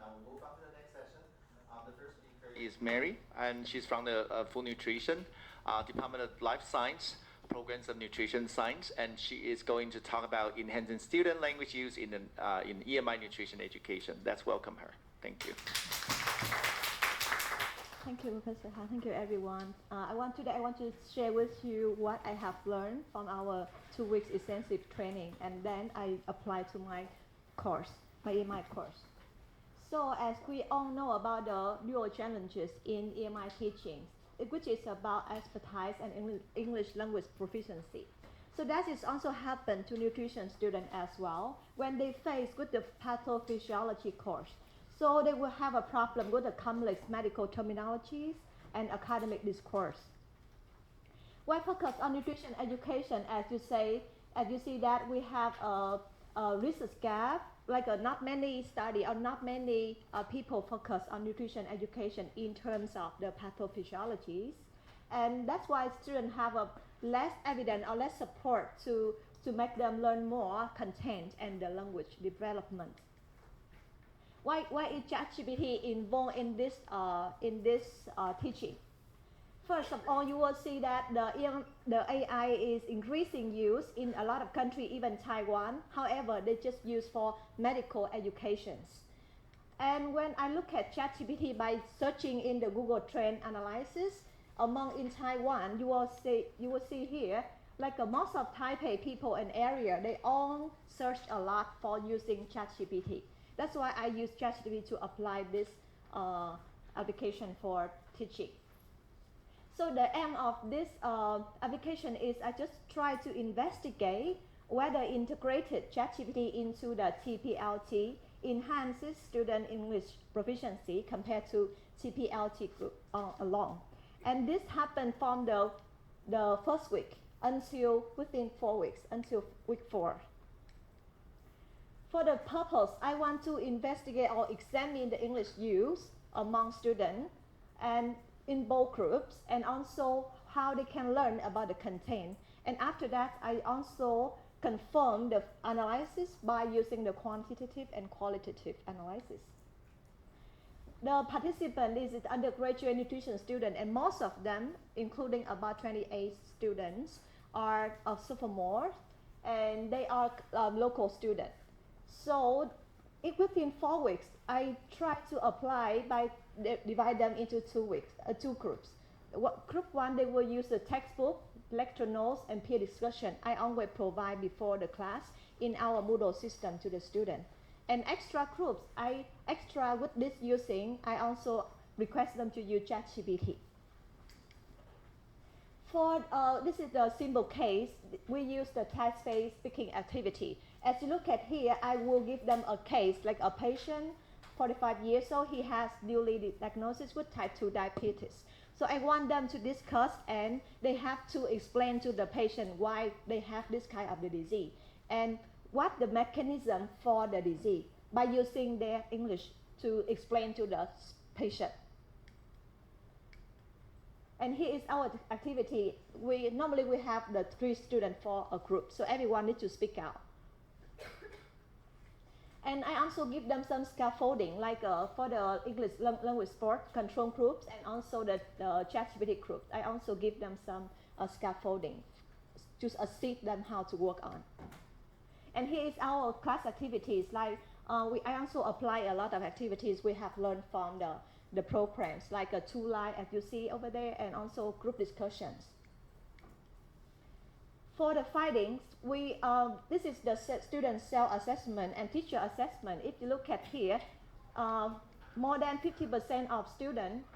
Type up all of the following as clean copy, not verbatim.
now we'll move on to the next session. The first speaker is Mary, and she's from the Food Nutrition Department of Life Science, Programs of Nutrition Science, and she is going to talk about enhancing student language use in EMI nutrition education. Let's welcome her. Thank you. Thank you, Professor Han. Thank you, everyone. Today I want to share with you what I have learned from our 2 weeks intensive training, and then I apply to my course, my EMI course. So as we all know about the dual challenges in EMI teaching, which is about expertise and English language proficiency. So that is also happened to nutrition students as well when they face with the pathophysiology course. So they will have a problem with the complex medical terminologies and academic discourse. Why focus on nutrition education? As you see that we have a research gap, like not many study or not many people focus on nutrition education in terms of the pathophysiologies. And that's why students have a less evidence or less support to make them learn more content and the language development. Why is ChatGPT involved in this teaching? First of all, you will see that the AI is increasing use in a lot of countries, even Taiwan. However, they just use for medical educations. And when I look at ChatGPT by searching in the Google Trend Analysis, in Taiwan, you will see here, like most of Taipei people and area, they all search a lot for using ChatGPT. That's why I use ChatGPT to apply this application for teaching. So the aim of this application is I just try to investigate whether integrated ChatGPT into the TPLT enhances student English proficiency compared to TPLT group alone. And this happened from the first week until within 4 weeks, until week 4. For the purpose, I want to investigate or examine the English use among students and in both groups, and also how they can learn about the content. And after that, I also confirm the analysis by using the quantitative and qualitative analysis. The participant is an undergraduate nutrition student, and most of them, including about 28 students, are sophomores, and they are local students. So within 4 weeks, I try to apply by divide them into 2 groups. Group 1, they will use the textbook, lecture notes, and peer discussion I always provide before the class in our Moodle system to the student. And extra groups, extra with this using, I also request them to use ChatGPT. For this is the simple case. We use the test-based speaking activity. As you look at here, I will give them a case, like a patient, 45 years old, he has newly diagnosed with type 2 diabetes. So I want them to discuss, and they have to explain to the patient why they have this kind of the disease and what the mechanism for the disease by using their English to explain to the patient. And here is our activity. Normally we have the 3 students for a group, so everyone needs to speak out. And I also give them some scaffolding, like for the English language sport control groups and also the ChatGPT group. I also give them some scaffolding to assist them how to work on. And here is our class activities. Like I also apply a lot of activities we have learned from the programs, like a 2-line as you see over there, and also group discussions. For the findings, this is the student self-assessment and teacher assessment. If you look at here, more than 50% of students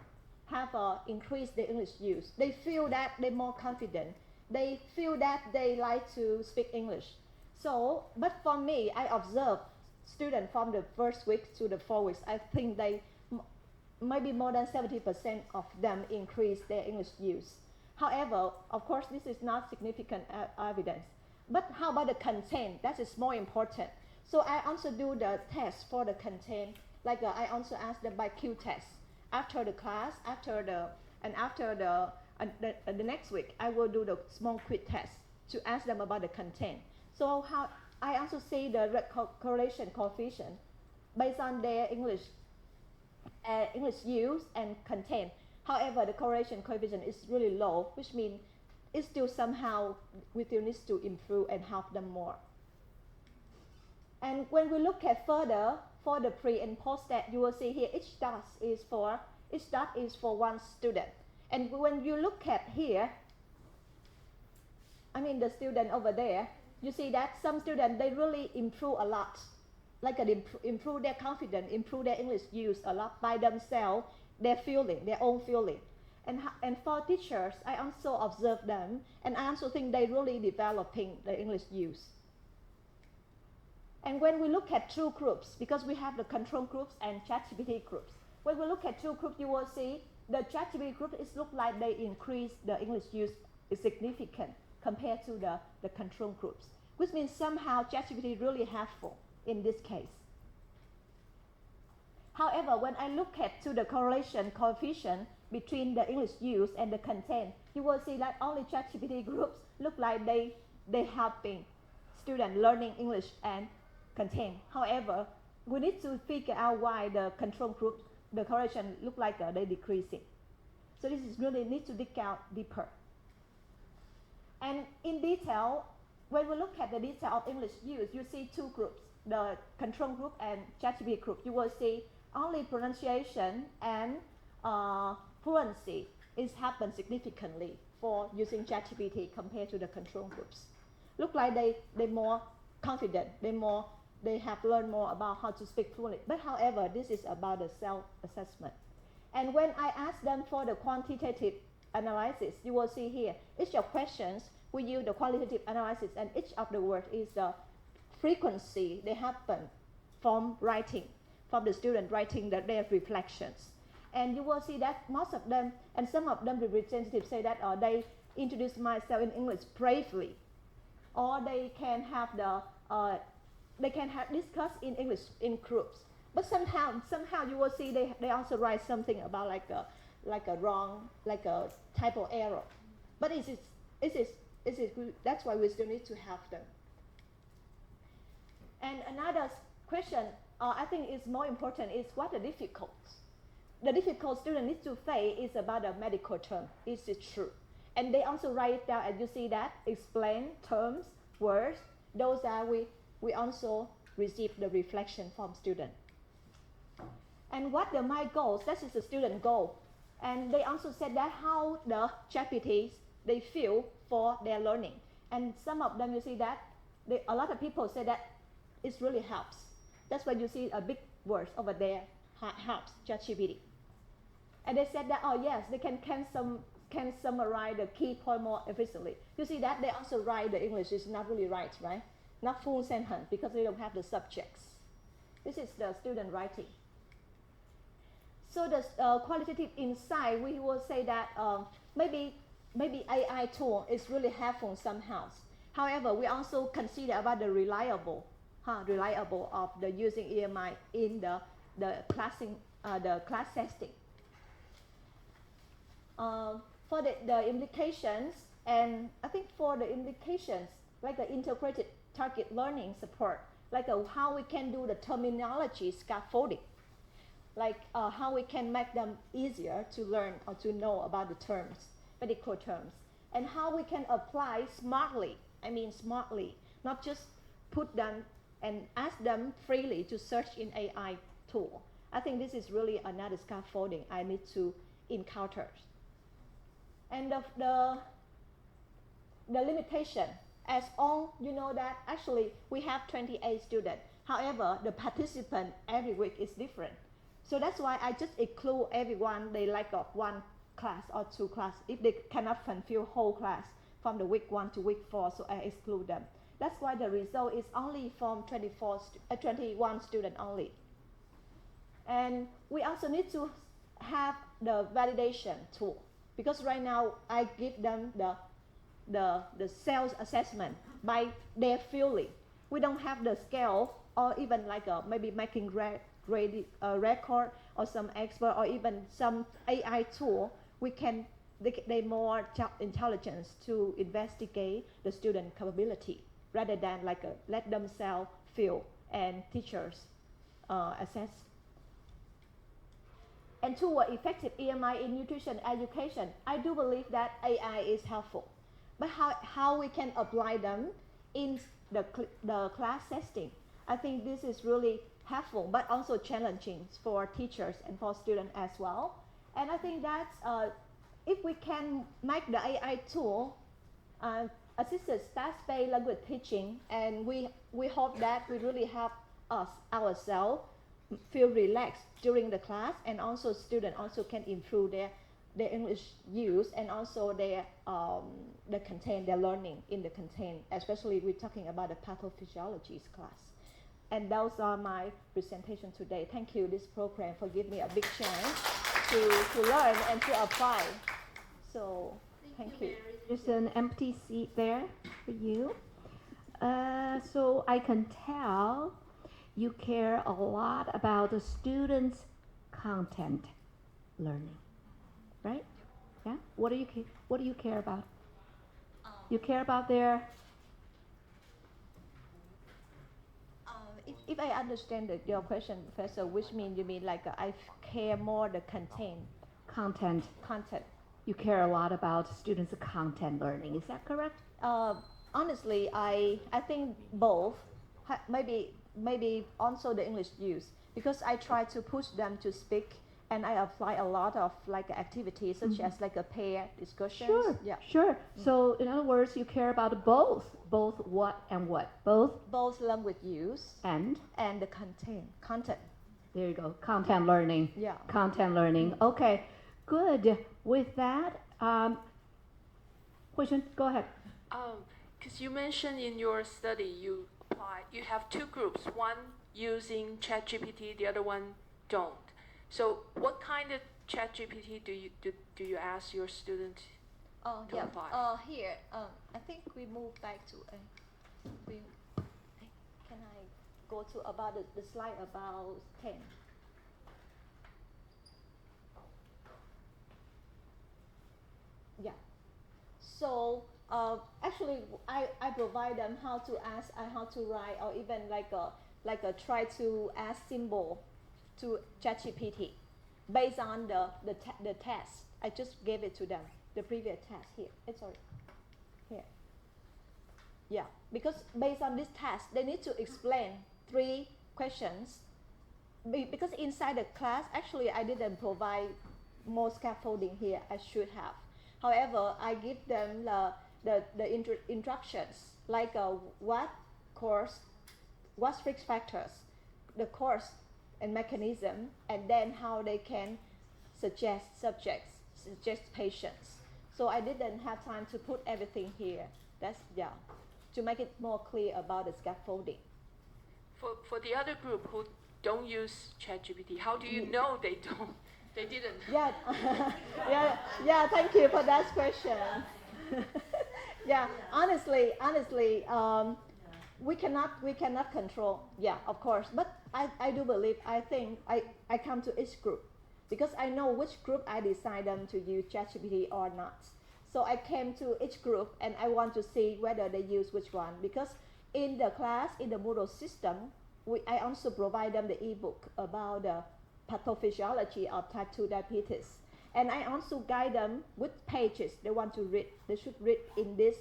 have increased their English use. They feel that they're more confident. They feel that they like to speak English. So, but for me, I observe students from the first week to the 4 weeks. I think maybe more than 70% of them increase their English use. However, of course, this is not significant evidence. But how about the content? That is more important. So I also do the test for the content. Like I also ask them by Q test. After the class, after the next week, I will do the small quiz test to ask them about the content. So how I also see the correlation coefficient based on their English English use and content. However, the correlation coefficient is really low, which means it still somehow we still need to improve and help them more. And when we look at further for the pre and post stat, you will see here each dot is for one student. And when you look at here, I mean the student over there, you see that some students they really improve a lot, like improve their confidence, improve their English use a lot by themselves, their own feeling. And for teachers, I also observe them, and I also think they really developing the English use. And when we look at two groups, because we have the control groups and ChatGPT groups, when we look at two groups, you will see the ChatGPT group is look like they increase the English use is significant compared to the control groups, which means somehow ChatGPT really helpful in this case. However, when I look at to the correlation coefficient between the English use and the content, you will see that only ChatGPT groups look like they helping students learning English and content. However, we need to figure out why the control group, the correlation look like they decreasing. So this is really need to dig out deeper. And in detail, when we look at the detail of English use, you see two groups, the control group and ChatGPT group. You will see only pronunciation and fluency is happen significantly for using ChatGPT compared to the control groups. Look like they more confident, they have learned more about how to speak fluently. But however, this is about the self-assessment. And when I ask them for the quantitative analysis, you will see here, each of questions, we use the qualitative analysis, and each of the words is the frequency they happen from writing, from the student writing their reflections. And you will see that most of them, and some of them, the representatives say that they introduce myself in English bravely, or they can have discuss in English in groups. But somehow you will see they also write something about like a wrong, like a typo error. But it is good. That's why we still need to have them. And another question I think is more important is what the difficult student needs to face is about a medical term. Is it true? And they also write it down, and you see that explain terms, words. Those are we also receive the reflection from student. And what are my goals? That is the student goal. And they also said that how the ChatGPTs they feel for their learning. And some of them you see that a lot of people say that it really helps. That's why you see a big word over there, helps ChatGPT. And they said that yes, they can summarize the key point more efficiently. You see that they also write the English is not really right? Not full sentence because they don't have the subjects. This is the student writing. So the qualitative insight, we will say that maybe AI tool is really helpful somehow. However, we also consider about the reliable of the using EMI in the class testing. For the implications, and I think for the implications, like the integrated target learning support, like how we can do the terminology scaffolding, like how we can make them easier to learn or to know about the terms, medical terms, and how we can apply smartly, not just put them and ask them freely to search in AI tool. I think this is really another scaffolding I need to encounter. And the limitation, as all you know that actually we have 28 students. However, the participant every week is different. So that's why I just include everyone they like of one class or two class. If they cannot fulfill whole class from the week 1 to week 4, so I exclude them. That's why the result is only from 21 students only. And we also need to have the validation tool, because right now I give them the self-assessment by their feeling. We don't have the scale or even like maybe making record or some expert or even some AI tool. They more intelligence to investigate the student capability rather than like let themselves feel and teachers assess. and toward effective EMI in nutrition education, I do believe that AI is helpful. But how we can apply them in the class setting, I think this is really helpful, but also challenging for teachers and for students as well. And I think that if we can make the AI tool assisted staff-based language teaching, and we hope that we really help ourselves feel relaxed during the class, and also students also can improve their English use and also their the content they're learning in the content, especially we're talking about the pathophysiology class. And those are my presentation today. Thank you, this program, for giving me a big chance to learn and to apply. So thank you. There's an empty seat there for you. So I can tell you care a lot about the students' content learning, right? Yeah. What do you care about? You care about their. If I understand your question, Professor, which means you mean like I care more the content. Content. You care a lot about students' content learning. Is that correct? Honestly, I think both. Maybe also the English use, because I try to push them to speak, and I apply a lot of like activities such as like a pair discussions. Sure. Yeah. Sure. So in other words, you care about both what and what? Both language use and the content. There you go. Content learning. Yeah. Content learning. Okay. Good. With that, Hui Shun, go ahead. Because you mentioned in your study you have two groups, one using ChatGPT, the other one don't. So what kind of ChatGPT do you ask your students to apply? Here, I think we move back to can I go to about the slide about 10? Yeah. So actually, I provide them how to ask, how to write, or even like a try to ask symbol to ChatGPT based on the test. I just gave it to them, the previous test here. Sorry, here. Yeah, because based on this test, they need to explain 3 questions. Because inside the class, actually, I didn't provide more scaffolding here. I should have. However, I give them the instructions, like what risk factors, the course and mechanism, and then how they can suggest subjects, suggest patients. So I didn't have time to put everything here. That's, to make it more clear about the scaffolding. For the other group who don't use ChatGPT, how do you know they don't? They didn't. Yeah. Thank you for that question. Yeah, honestly, we cannot control. Yeah, of course. But I do believe. I think I come to each group because I know which group I decide them to use ChatGPT or not. So I came to each group and I want to see whether they use which one, because in the class, in the Moodle system, I also provide them the ebook about the pathophysiology of type 2 diabetes. And I also guide them which pages they want to read. They should read in this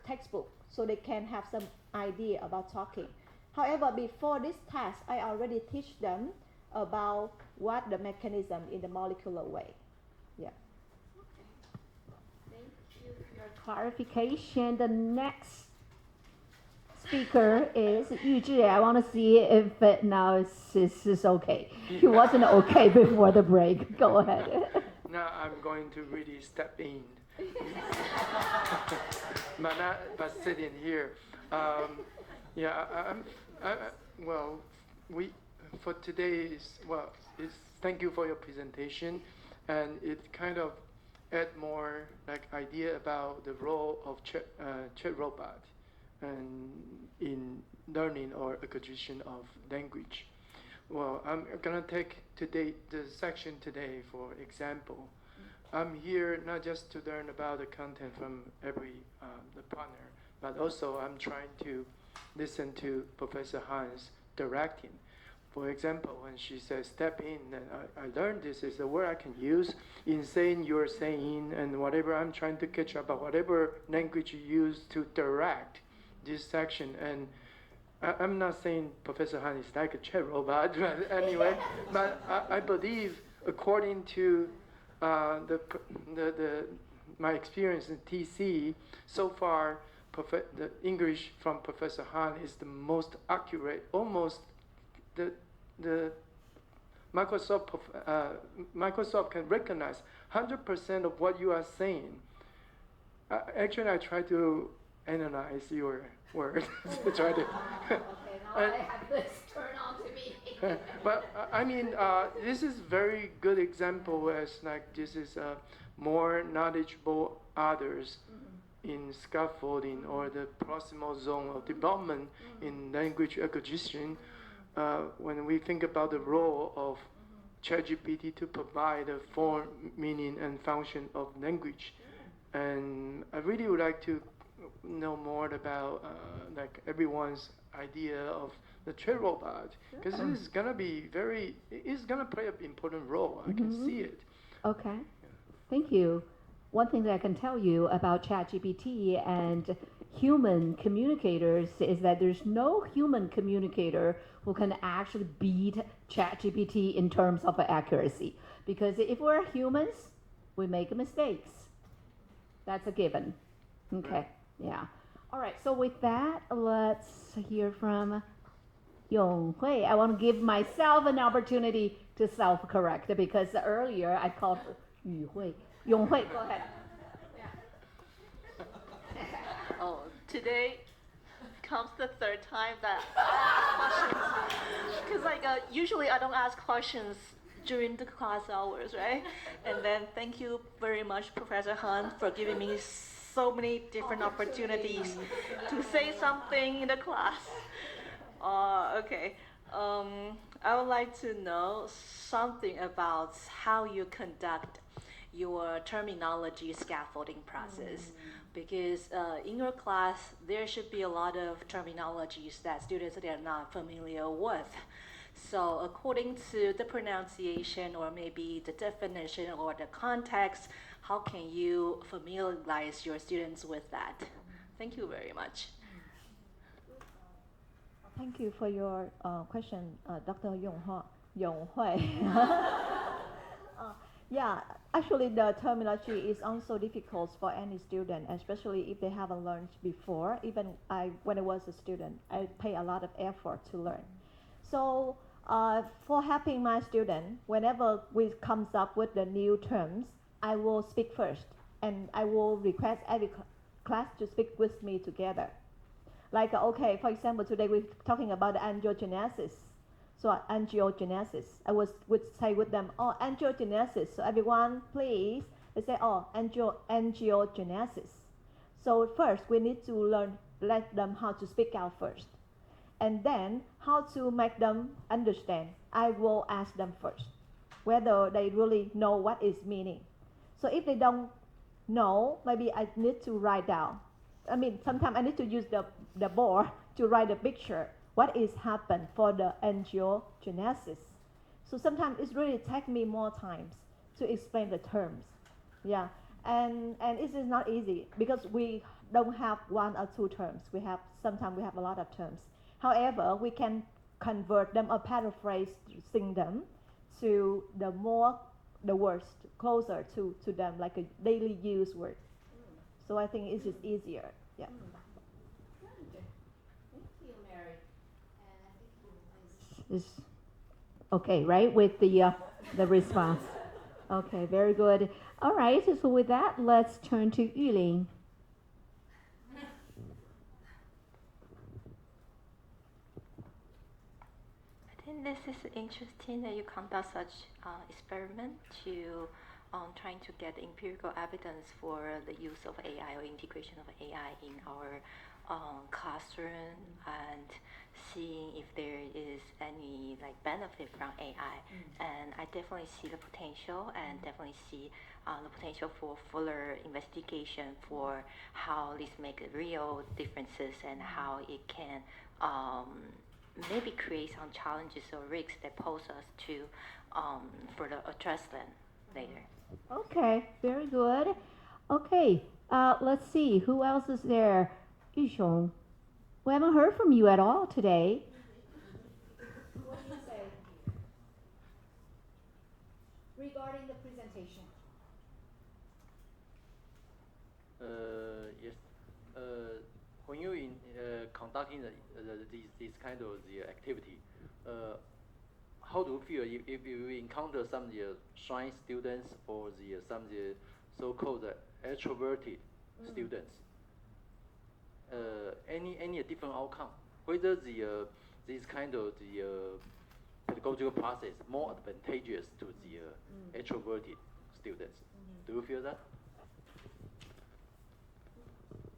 textbook, so they can have some idea about talking. However, before this test, I already teach them about what the mechanism in the molecular way. Yeah. Thank you for your clarification. The next speaker is Yu Zhi. I want to see if now is okay. He wasn't okay before the break. Go ahead. Now I'm going to really step in, but sitting here. For today thank you for your presentation, and it kind of add more like idea about the role of chat robot and in learning or acquisition of language. Well, I'm gonna take the section today for example. I'm here not just to learn about the content from every the partner, but also I'm trying to listen to Professor Hans directing. For example, when she says step in, then I learned this is a word I can use in saying you're saying and whatever I'm trying to catch up, whatever language you use to direct this section. And I'm not saying Professor Han is like a chat robot, but anyway, but I believe according to my experience in TC, so far the English from Professor Han is the most accurate, almost the Microsoft can recognize 100% of what you are saying. Actually, I try to analyze your words to try to. Okay, now I have this turn on to me. But I mean, this is very good example as like this is more knowledgeable others in scaffolding or the proximal zone of development in language acquisition. When we think about the role of ChatGPT to provide a form, meaning, and function of language, and I really would like to know more about like everyone's idea of the chat robot, because it's gonna be it's gonna play an important role. I can see it. Okay, thank you. One thing that I can tell you about ChatGPT and human communicators is that there's no human communicator who can actually beat ChatGPT in terms of accuracy. Because if we're humans, we make mistakes. That's a given. Okay, yeah. All right, so with that, let's hear from Yonghui. I want to give myself an opportunity to self-correct because earlier I called her Yuhui. Yonghui, go ahead. Oh, today comes the third time that I ask questions. Because usually I don't ask questions during the class hours, right? And then thank you very much, Professor Han, for giving me so many different opportunities to say something in the class. Okay. I would like to know something about how you conduct your terminology scaffolding process. Because in your class, there should be a lot of terminologies that students are not familiar with. So according to the pronunciation or maybe the definition or the context, how can you familiarize your students with that? Thank you very much. Thank you for your question, Dr. Yonghui. Yeah, actually the terminology is also difficult for any student, especially if they haven't learned before. Even when I was a student, I pay a lot of effort to learn. So for helping my student, whenever we comes up with the new terms, I will speak first, and I will request every class to speak with me together. Like, okay, for example, today we're talking about angiogenesis. So angiogenesis, I would say with them, oh, angiogenesis. So everyone, please, they say, oh, angiogenesis. So first, we need to let them how to speak out first. And then, how to make them understand. I will ask them first, whether they really know what is meaning. So if they don't know, maybe I need to write down. I mean, sometimes I need to use the board to write a picture. What is happened for the angiogenesis? So sometimes it really takes me more times to explain the terms. Yeah, and it is not easy because we don't have one or two terms. Sometimes we have a lot of terms. However, we can convert them or paraphrasing them to the words closer to them, like a daily use word. So I think it's just easier. Yeah. Is okay, right, with the response. Okay, very good. All right, so with that, let's turn to Yulin. I think this is interesting that you conduct such experiment to trying to get empirical evidence for the use of AI or integration of AI in our classroom and seeing if there is any benefit from AI. And I definitely see the potential and definitely see the potential for fuller investigation for how this make real differences and how it can maybe create some challenges or risks that pose us to further address them later. Okay, very good. Okay, let's see. Who else is there? Yushong. We haven't heard from you at all today. What do you say regarding the presentation? Yes. When you in conducting this kind of the activity, how do you feel if you encounter some of the shy students or some of the so-called extroverted students? Any different outcome? Whether this kind of pedagogical process more advantageous to the extroverted students? Do you feel that?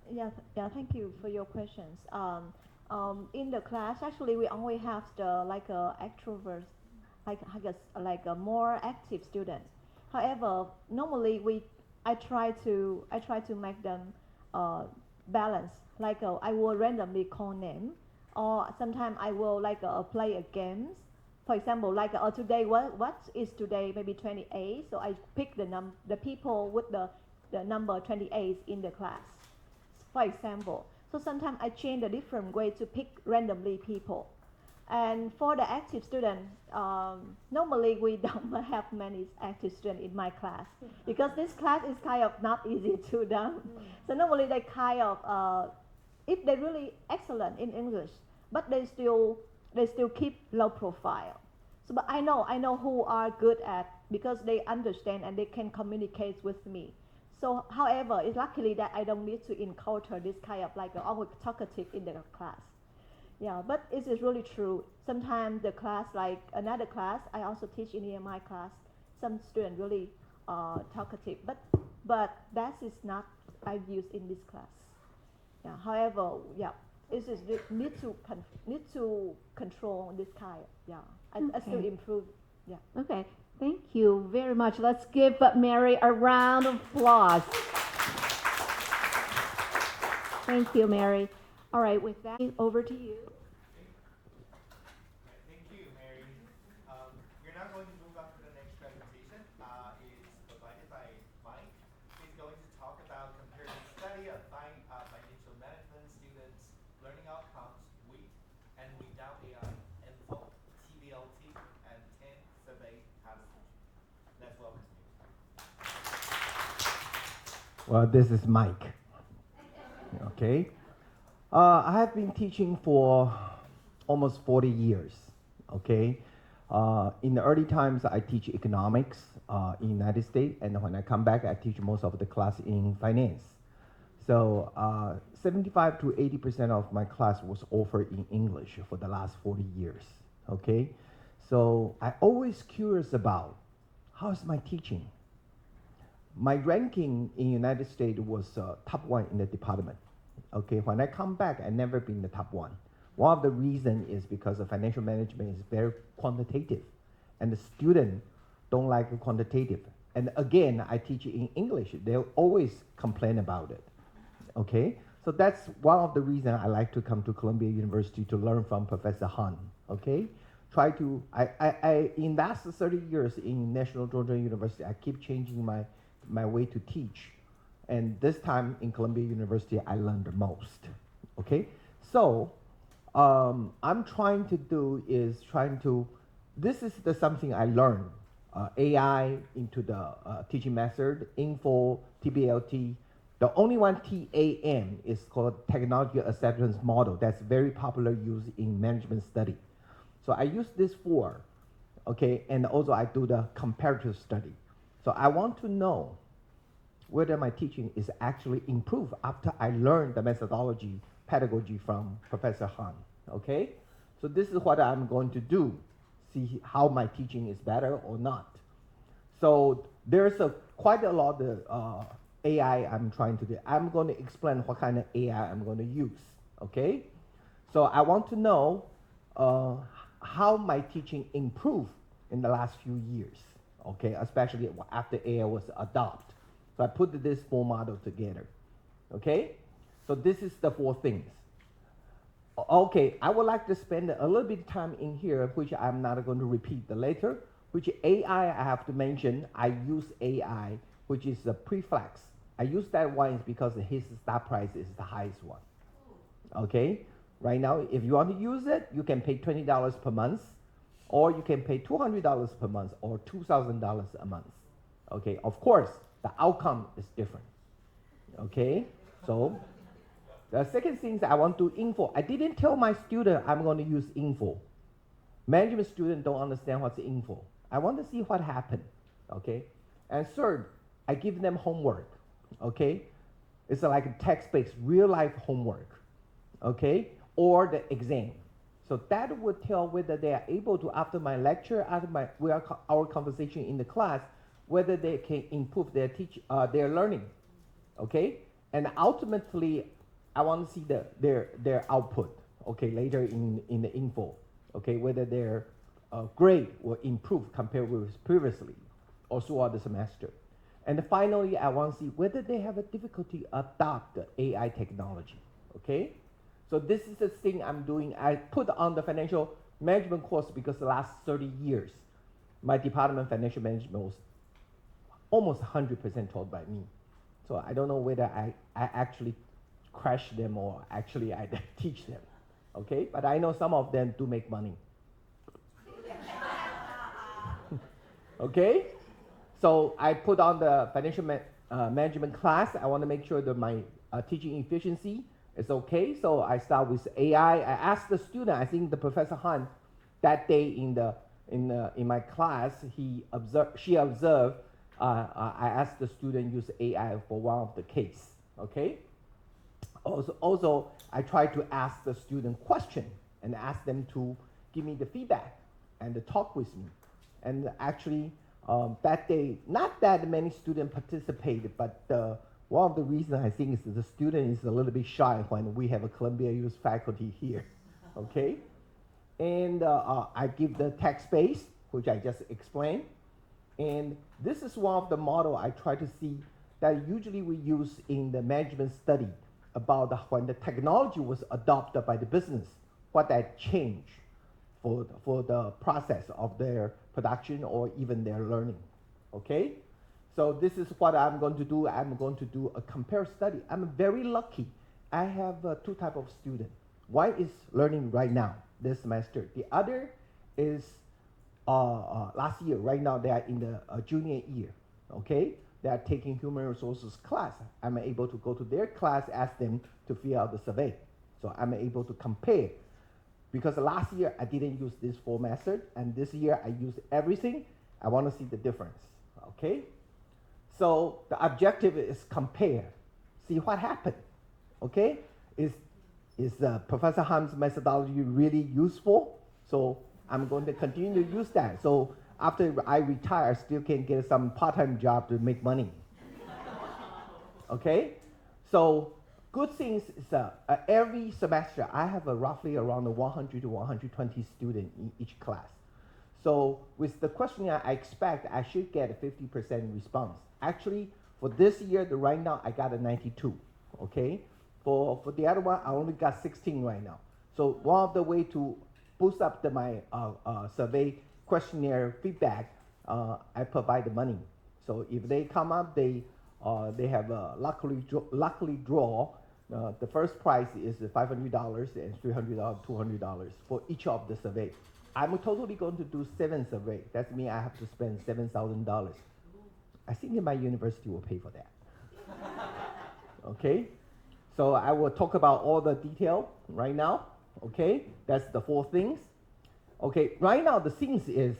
Yeah, thank you for your questions. In the class, actually, we only have the extroverts, like I guess like a more active student. However, normally I try to make them balance. I will randomly call name, or sometimes I will play a games. For example, today, what is today? Maybe 28. So I pick the people with the number 28 in the class, for example. So sometimes I change a different way to pick randomly people. And for the active student, normally we don't have many active students in my class because this class is kind of not easy to them. So normally they kind of, if they're really excellent in English, but they still keep low profile. So, but I know who are good at, because they understand and they can communicate with me. So, however, it's luckily that I don't need to encounter this kind of always talkative in the class. Yeah, but it is really true. Sometimes the class, like another class, I also teach in EMI class, some students really talkative, but that is not I use in this class. Yeah, however, yeah, it is need to control this kind. Yeah, I still improve. Yeah. Okay, thank you very much. Let's give Mary a round of applause. Thank you, Mary. All right, with that, over to you. Thank you, Mary. We're now going to move on to the next presentation. It's provided by Mike. He's going to talk about comparative study of financial management students' learning outcomes with and without AI, info, TBLT, and 10 survey passage. Let's welcome you. Well, this is Mike. Okay. I have been teaching for almost 40 years, okay? In the early times, I teach economics in the United States, and when I come back, I teach most of the class in finance. So 75 to 80% of my class was offered in English for the last 40 years, okay? So I always curious about, how is my teaching? My ranking in the United States was top 1 in the department. Okay, when I come back, I never been the top 1. One of the reasons is because the financial management is very quantitative, and the student don't like the quantitative. And again, I teach in English. They always complain about it. Okay, so that's one of the reasons I like to come to Columbia University to learn from Professor Han. Okay, I in last 30 years in National Georgia University, I keep changing my way to teach. And this time in Columbia University, I learned the most, okay? So I'm trying to do is this is something I learned, AI into the teaching method, info, TBLT. The only one TAM is called Technology Acceptance Model. That's very popular used in management study. So I use this for, okay? And also I do the comparative study. So I want to know whether my teaching is actually improved after I learned the methodology, pedagogy from Professor Han, okay? So this is what I'm going to do, see how my teaching is better or not. So there's quite a lot of AI I'm trying to do. I'm going to explain what kind of AI I'm going to use, okay? So I want to know how my teaching improved in the last few years, okay? Especially after AI was adopted. So I put this 4 models together, okay? So this is the 4 things. Okay, I would like to spend a little bit of time in here, which I'm not going to repeat the later, which AI I have to mention. I use AI, which is a preflex. I use that one is because his stock price is the highest one. Okay, right now, if you want to use it, you can pay $20 per month, or you can pay $200 per month, or $2,000 a month. Okay, of course, the outcome is different. Okay, so the second thing is I want to info. I didn't tell my student I'm going to use info. Management students don't understand what's info. I want to see what happened. Okay, and third, I give them homework. Okay, it's like a text-based real-life homework. Okay, or the exam. So that would tell whether they are able to, after my lecture, after our conversation in the class, whether they can improve their learning. Okay, and ultimately, I want to see their output. Okay, later in the info. Okay, whether their grade will improve compared with previously, or throughout the semester. And finally, I want to see whether they have a difficulty adopt the AI technology. Okay, so this is the thing I'm doing. I put on the financial management course because the last 30 years, my department of financial management was almost 100% taught by me. So I don't know whether I actually crash them or actually I teach them. Okay, but I know some of them do make money. Okay, so I put on the financial management class. I want to make sure that my teaching efficiency is okay. So I start with AI. I asked the student. I think the Professor Han, that day in my class, she observed. I asked the student use AI for one of the case. Okay. Also, I try to ask the student question and ask them to give me the feedback and to talk with me. And actually, that day, not that many students participated, but one of the reasons I think is the student is a little bit shy when we have a Columbia U faculty here, okay? And I give the text base, which I just explained. And this is one of the model I try to see that usually we use in the management study about when the technology was adopted by the business, what that changed for the process of their production or even their learning, okay? So this is what I'm going to do. I'm going to do a compare study. I'm very lucky. I have two types of students. One is learning right now, this semester. The other is last year. Right now, they are in the junior year, okay? They are taking human resources class. I'm able to go to their class, ask them to fill out the survey. So I'm able to compare. Because last year, I didn't use this 4 method, and this year, I use everything. I want to see the difference, okay? So the objective is compare, see what happened, okay? Is Professor Ham's methodology really useful? So I'm going to continue to use that. So after I retire, I still can get some part-time job to make money, okay? So good things is every semester, I have roughly around 100 to 120 students in each class. So with the questionnaire, I expect I should get a 50% response. Actually, for this year, right now, I got a 92, okay? For the other one, I only got 16 right now. So one of the way to boost up my survey questionnaire feedback, I provide the money. So if they come up, they have luckily draw. The first prize is $500 and $300, $200 for each of the survey. I'm totally going to do 7 surveys. That means I have to spend $7,000. I think my university will pay for that. Okay? So I will talk about all the detail right now. Okay? That's the 4 things. Okay, right now the things is,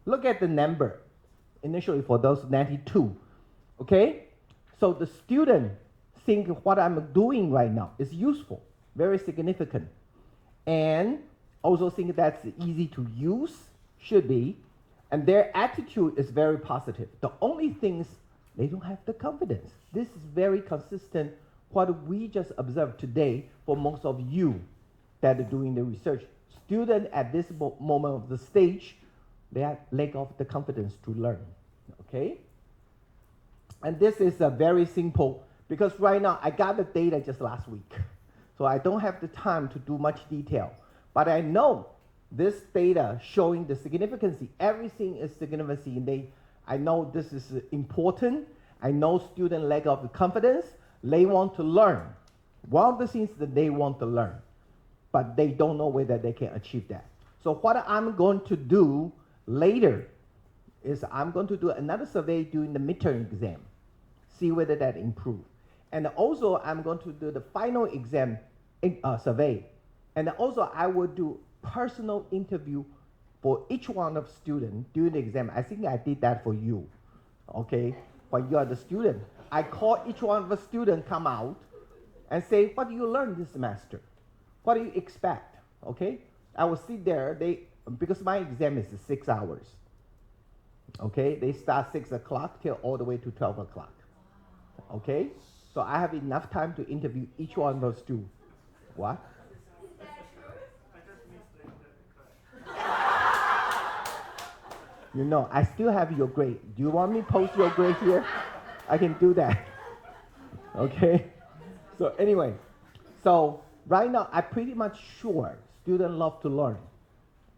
look at the number initially for those 92. Okay? So the student think what I'm doing right now is useful, very significant. And also think that's easy to use, should be, and their attitude is very positive. The only thing is they don't have the confidence. This is very consistent what we just observed today for most of you that are doing the research. Students at this moment of the stage, they have lack of the confidence to learn, okay? And this is a very simple, because right now I got the data just last week. So I don't have the time to do much detail. But I know this data showing the significance, everything is significant. I know this is important. I know student lack of confidence. They want to learn. One of the things that they want to learn, but they don't know whether they can achieve that. So what I'm going to do later is I'm going to do another survey during the midterm exam, see whether that improves. And also I'm going to do the final exam survey. And also I will do personal interview for each one of students during the exam. I think I did that for you, okay? When you are the student, I call each one of the students come out and say, what do you learn this semester? What do you expect, okay? I will sit there, because my exam is 6 hours, okay? They start 6 o'clock till all the way to 12 o'clock, okay? So I have enough time to interview each one of those two. What? You know, I still have your grade. Do you want me to post your grade here? I can do that. Okay? So anyway, so right now I'm pretty much sure students love to learn.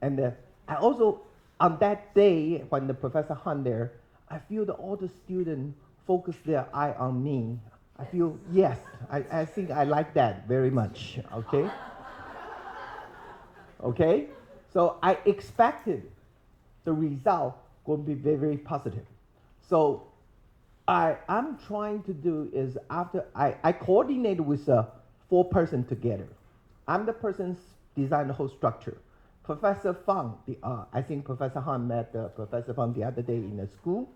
And I also, on that day when the Professor Han there, I feel that all the students focus their eye on me. I feel, yes, I think I like that very much, okay? Okay? So I expected the result going to be very, very positive. So I'm trying to do is after I coordinated with 4 persons together. I'm the person designed the whole structure. Professor Fang, I think Professor Han met Professor Fang the other day in the school.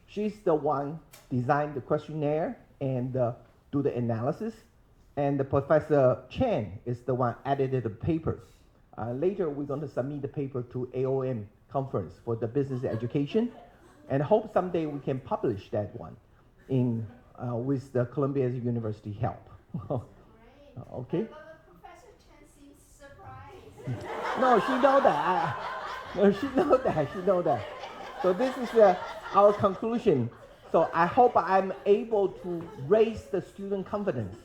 She's the one designed the questionnaire and do the analysis. And the Professor Chen is the one edited the paper. Later, we're going to submit the paper to AOM conference for the business education, and hope someday we can publish that one in with the Columbia University help. Okay. But Professor Chen seems surprised. No, she know that. No, she know that. She know that. So this is our conclusion. So I hope I'm able to raise the student confidence,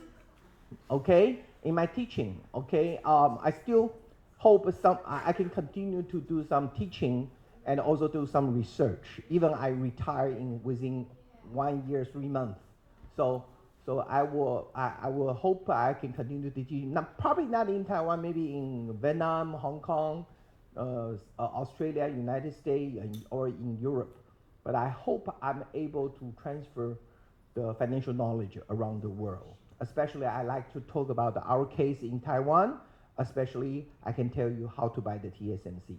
okay, in my teaching, okay. I still hope I can continue to do some teaching and also do some research. Even I retire within 1 year, 3 months. So I will hope I can continue teaching. Probably not in Taiwan, maybe in Vietnam, Hong Kong, Australia, United States, or in Europe. But I hope I'm able to transfer the financial knowledge around the world. Especially I like to talk about our case in Taiwan. Especially I can tell you how to buy the TSMC.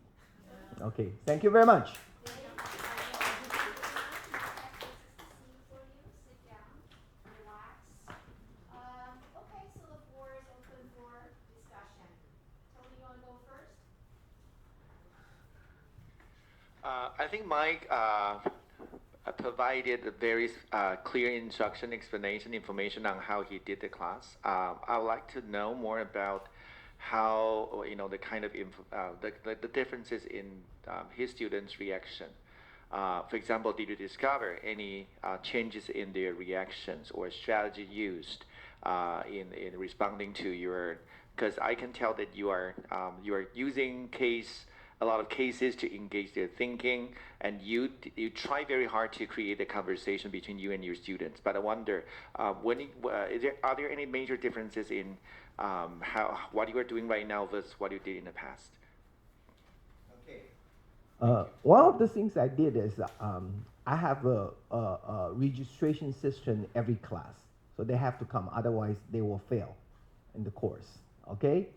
Okay, thank you very much. Okay, so the floor is open for discussion. Tony, you want to go first? I think Mike provided a very clear instruction, explanation, information on how he did the class. I would like to know more about how, the kind of the differences in his students' reaction. For example, did you discover any changes in their reactions or strategy used in responding to your? Because I can tell that you are using a lot of cases to engage their thinking, and you try very hard to create a conversation between you and your students. But I wonder, are there any major differences in what you are doing right now versus what you did in the past? Okay. One of the things I did is I have a registration system every class, so they have to come, otherwise they will fail in the course. Okay,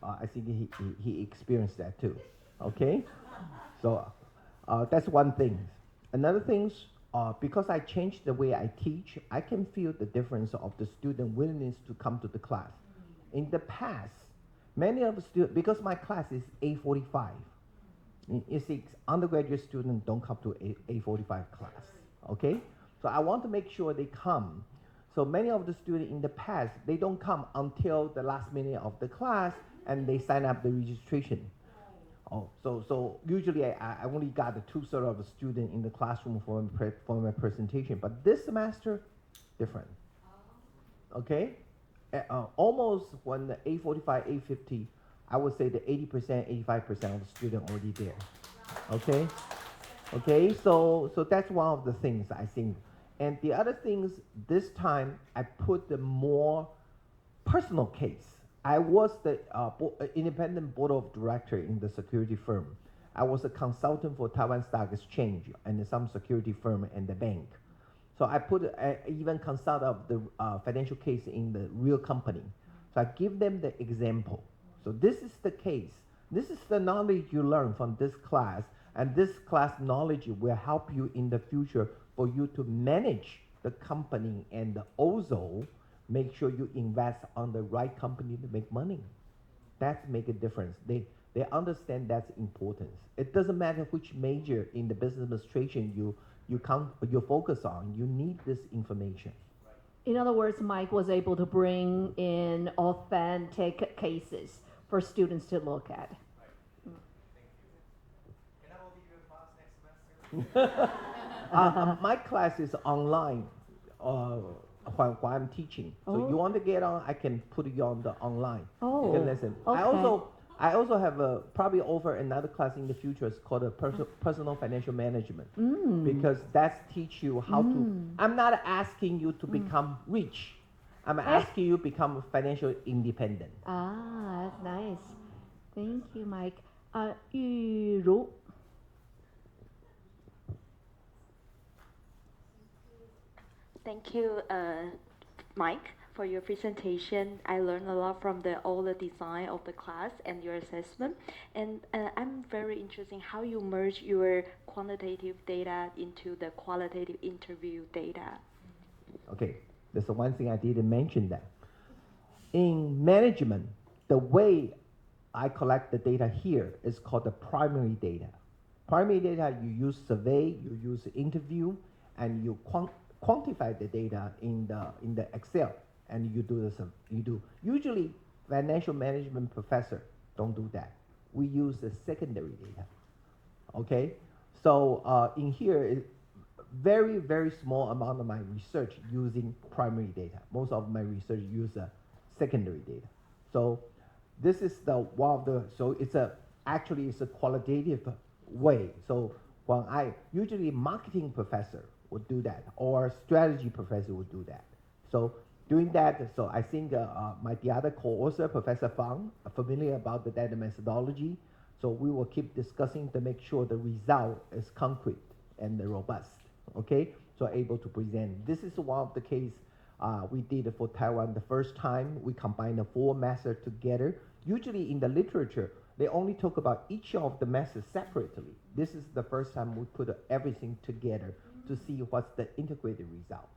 I think he experienced that too. Okay, so that's one thing. Another thing, because I changed the way I teach, I can feel the difference of the student willingness to come to the class. In the past, many of the students, because my class is 8:45, you see, undergraduate students don't come to 8:45 class, okay? So I want to make sure they come. So many of the students in the past, they don't come until the last minute of the class and they sign up the registration. Oh, so usually I only got the 2/3 of the student in the classroom for my presentation, but this semester, different. Okay, almost when the 845, 850, I would say the 80%, 85% of the student already there. Okay? Okay, so that's one of the things I think. And the other things, this time I put the more personal case. I was the independent board of director in the security firm. I was a consultant for Taiwan Stock Exchange and some security firm and the bank. So I even consult of the financial case in the real company. So I give them the example. So this is the case. This is the knowledge you learn from this class, and this class knowledge will help you in the future for you to manage the company and also make sure you invest on the right company to make money. That's make a difference. They understand that's importance. It doesn't matter which major in the business administration you focus on. You need this information. In other words, Mike was able to bring in authentic cases for students to look at. Can I be your class next semester? My class is online while I'm teaching. So you want to get on, I can put you on the online. You can listen. Okay. I also have probably offer another class in the future. It's called a personal financial management because that's teach you how to. I'm not asking you to become rich. I'm asking you become financial independent. Ah, that's nice. Thank you, Mike. Yu Ru. Thank you, Mike, for your presentation. I learned a lot from all the design of the class and your assessment. And I'm very interested in how you merge your quantitative data into the qualitative interview data. Okay, there's one thing I didn't mention that. In management, the way I collect the data here is called the primary data. Primary data, you use survey, you use interview, and you quantify the data in the Excel, and you do this. Usually financial management professor don't do that. We use the secondary data. Okay, so in here is very small amount of my research using primary data. Most of my research use secondary data. So this is actually it's a qualitative way. So when usually marketing professor would do that, or strategy professor would do that. So doing that, so I think the other co-author, Professor Fang, are familiar about the data methodology. So we will keep discussing to make sure the result is concrete and robust. Okay, so able to present. This is one of the case we did for Taiwan the first time. We combined the 4 methods together. Usually in the literature, they only talk about each of the methods separately. This is the first time we put everything together to see what's the integrated result.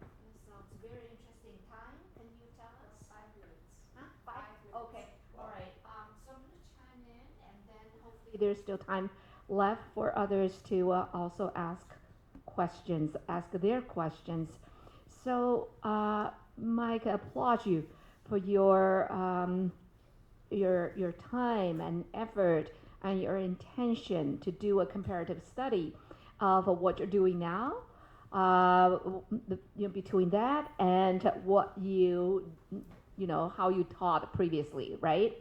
That sounds very interesting. Time, can you tell us? 5 minutes. Huh? 5? Okay, all right. So I'm going to chime in, and then hopefully there's still time left for others to also ask their questions. So, Mike, I applaud you for your time and effort and your intention to do a comparative study of what you're doing now, between that and what how you taught previously, right?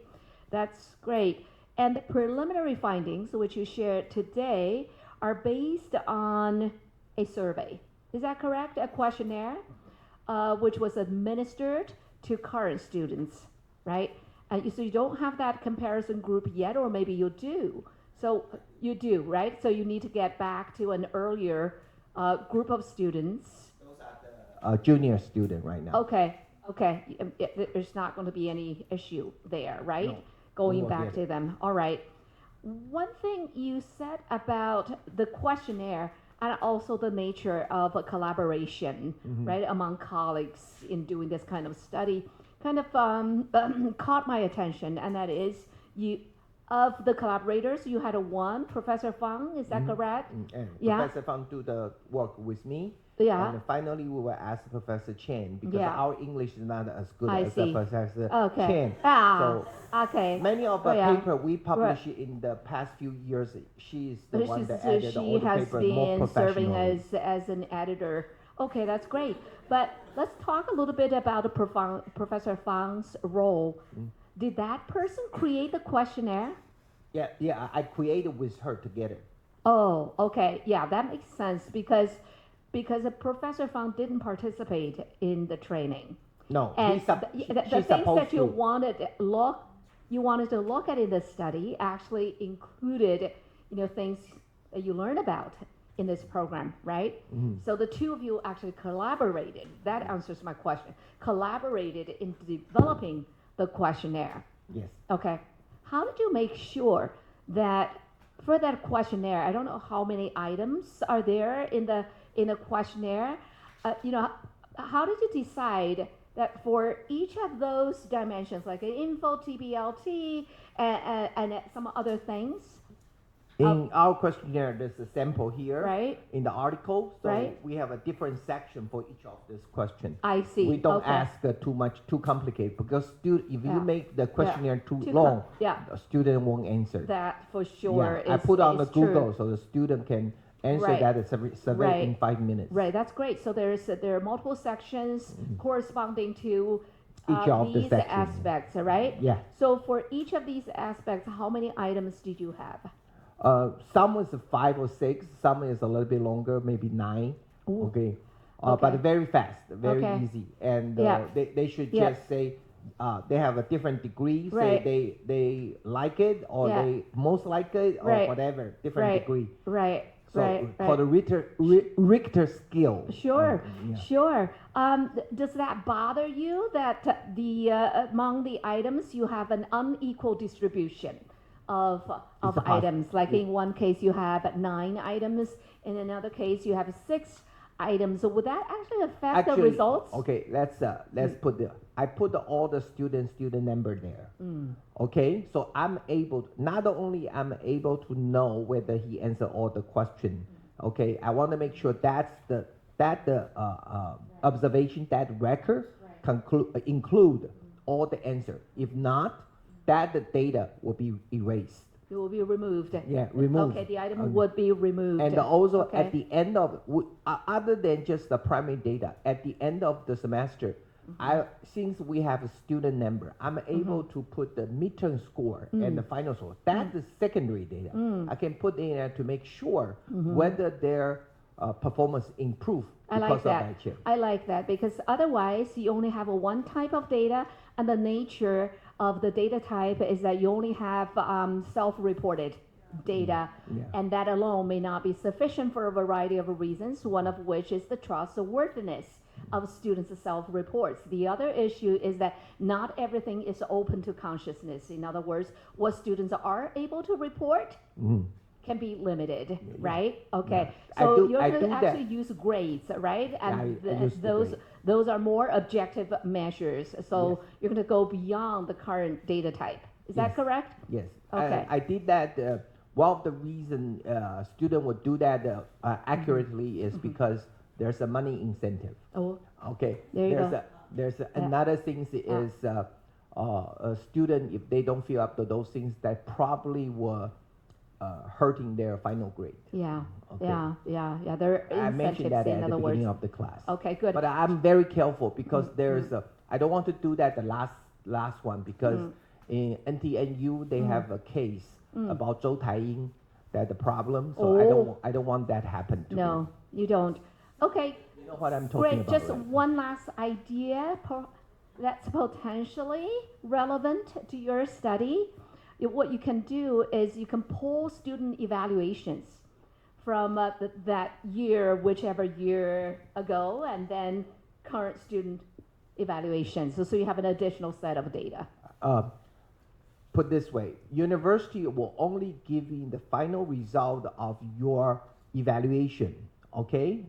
That's great. And the preliminary findings, which you shared today, are based on a survey. Is that correct? A questionnaire, which was administered to current students, right? So you don't have that comparison group yet, or maybe you do. So you do, right? So you need to get back to an earlier group of students. Those are the junior student right now. Okay. There's not going to be any issue there, right? No. Going back to them. All right. One thing you said about the questionnaire and also the nature of a collaboration, right, among colleagues in doing this kind of study kind of caught my attention, and that is of the collaborators, you had one, Professor Fang, is that correct? And Yeah. Professor Fang do the work with me. Yeah. And finally, we will ask Professor Chen because Yeah. our English is not as good I as see. Professor Okay. Chen. Ah, So okay. many of the Yeah. paper we publish in the past few years, she is the one that So added all she the has papers more been serving professionally. as an editor. Okay, that's great. But let's talk a little bit about Professor Fang's role. Did that person create the questionnaire? Yeah, I created with her together. Oh, okay. Yeah, that makes sense because Professor Fang didn't participate in the training. No, And she's the things supposed that you wanted to look at in the study actually included, things that you learn about in this program, right? So the two of you actually collaborated. That answers my question. Collaborated in developing the questionnaire. Yes. Okay. How did you make sure that for that questionnaire, I don't know how many items are there in the questionnaire. How did you decide that for each of those dimensions, like info, TBLT, and some other things? In our questionnaire, there's a sample here Right. in the article. So Right. we have a different section for each of this question. I see. We don't Okay. ask too complicated because if you make the questionnaire too Too long, yeah. the student won't answer. That for sure I put on the is true. Google so the student can answer Right. that survey Right. in 5 minutes. Right, that's great. So there are multiple sections corresponding to Each of the these sections. aspects, right? Yeah. So for each of these aspects, how many items did you have? Some was 5 or 6, some is a little bit longer, maybe 9. Ooh. Okay. Okay. But very fast, very Okay. easy. And Yeah. they should Yeah. just say they have a different degree, Right. say they like it or Yeah. they most like it or Right. whatever, different Right. degree. Right, So right, for the Richter scale. Sure, yeah. sure. Does that bother you that among the items you have an unequal distribution of It's a items? Like in one case you have 9 items, in another case you have 6 items. So would that actually affect the results? Okay, let's put I put all the student number there. Okay, so I'm able not only I'm able to know whether he answered all the question. Okay, I want to make sure that the observation, that record include all the answer. If not, that the data will be erased. It will be removed. Yeah, removed. Okay, the item would be removed. And also Okay. at the end of, other than just the primary data, at the end of the semester, since we have a student number, I'm able to put the midterm score and the final score. That's the secondary data. I can put in there to make sure whether their performance improved I because like of that. that change. I like that because otherwise you only have one type of data, and the nature of the data type is that you only have self-reported data, Yeah. and that alone may not be sufficient for a variety of reasons, one of which is the trustworthiness of students' self-reports. The other issue is that not everything is open to consciousness. In other words, what students are able to report can be limited, right? Okay, Yeah. so you're I going to do that. actually use grades, right? And I use the grade. those are more objective measures. So you're going to go beyond the current data type. Is that Yes. correct? Yes. Okay. I did that. One of the reason student would do that accurately is because there's a money incentive. Oh, Okay. There you there's go. There's another thing is a student, if they don't fill up those things, that probably were hurting their final grade. yeah, Okay. yeah. There are I mentioned that incentives, in at the other beginning words. of the class. Okay, good. But I'm very careful because I don't want to do that the last one because in NTNU they have a case about Zhou Taiying, that the problem. So I don't want that happen to me. No, you don't. Okay, You know what I'm talking great. about, Just right? one last idea that's potentially relevant to your study. What you can do is you can pull student evaluations from that year, whichever year ago, and then current student evaluations. So you have an additional set of data. Put this way, university will only give you the final result of your evaluation, okay?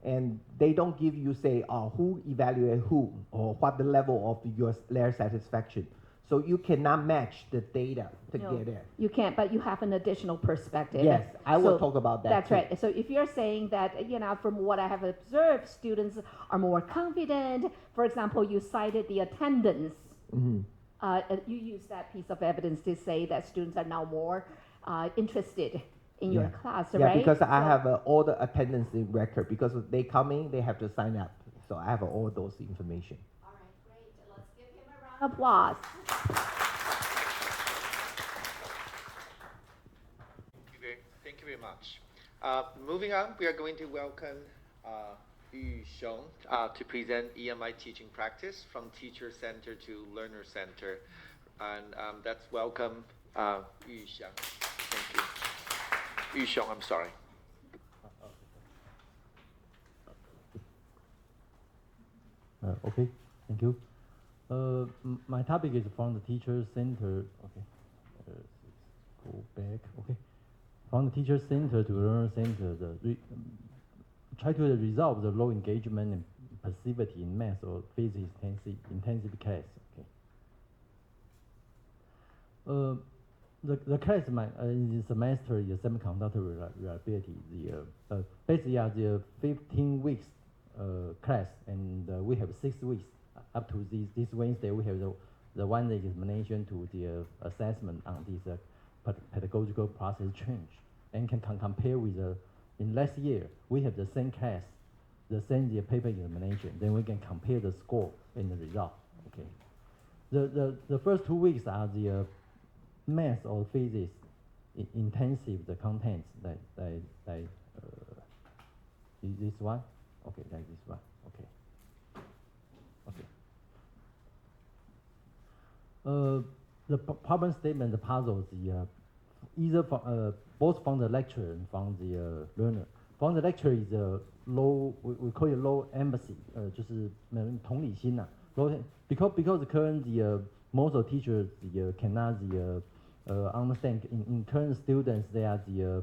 And they don't give you, say, who evaluate who, or what the level of their satisfaction. So you cannot match the data together. You can't, but you have an additional perspective. Yes, I will So talk about that That's too. right. So if you're saying that, from what I have observed, students are more confident. For example, you cited the attendance. You use that piece of evidence to say that students are now more interested in your class, Yeah, right? because I So- have all the attendance in record. Because they coming, they have to sign up. So I have all those information. All right, great. Let's give him a round of applause. Thank you very much. Moving on, we are going to welcome Yu Xiong to present EMI teaching practice from teacher center to learner center. And let's welcome Yu Xiong. Thank you. Yu Xiong, I'm sorry. Okay, thank you. My topic is from the teacher center. Okay, go back. Okay, from the teacher center to learner center. Try to resolve the low engagement and passivity in math or physics intensive class. Okay. The class in the semester is semiconductor reliability. Basically the 15 weeks class, and we have 6 weeks up to this Wednesday. We have the one examination to the assessment on this pedagogical process change, and can compare with in last year we have the same class, the same paper examination. Then we can compare the score and the result. Okay. The first 2 weeks are the math or physics intensive the contents like this one. Okay, like this one. Okay. Okay. The problem statement, the puzzles, either from both from the lecturer and from the learner. From the lecturer is low, we call it low empathy, 就是同理心呐。Low because current most of teachers cannot understand in current students they are the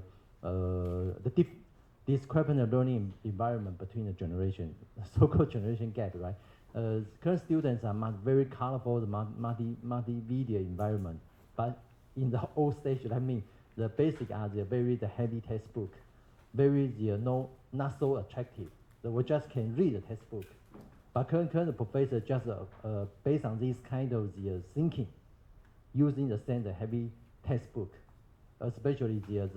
discrepant learning environment between the generation, so-called generation gap, right? Current students are very colorful, the multimedia environment, but in the old stage, I mean, the basic are the heavy textbook, not so attractive. So we just can read the textbook, but current professor just based on this kind of thinking, using the standard heavy textbook, especially the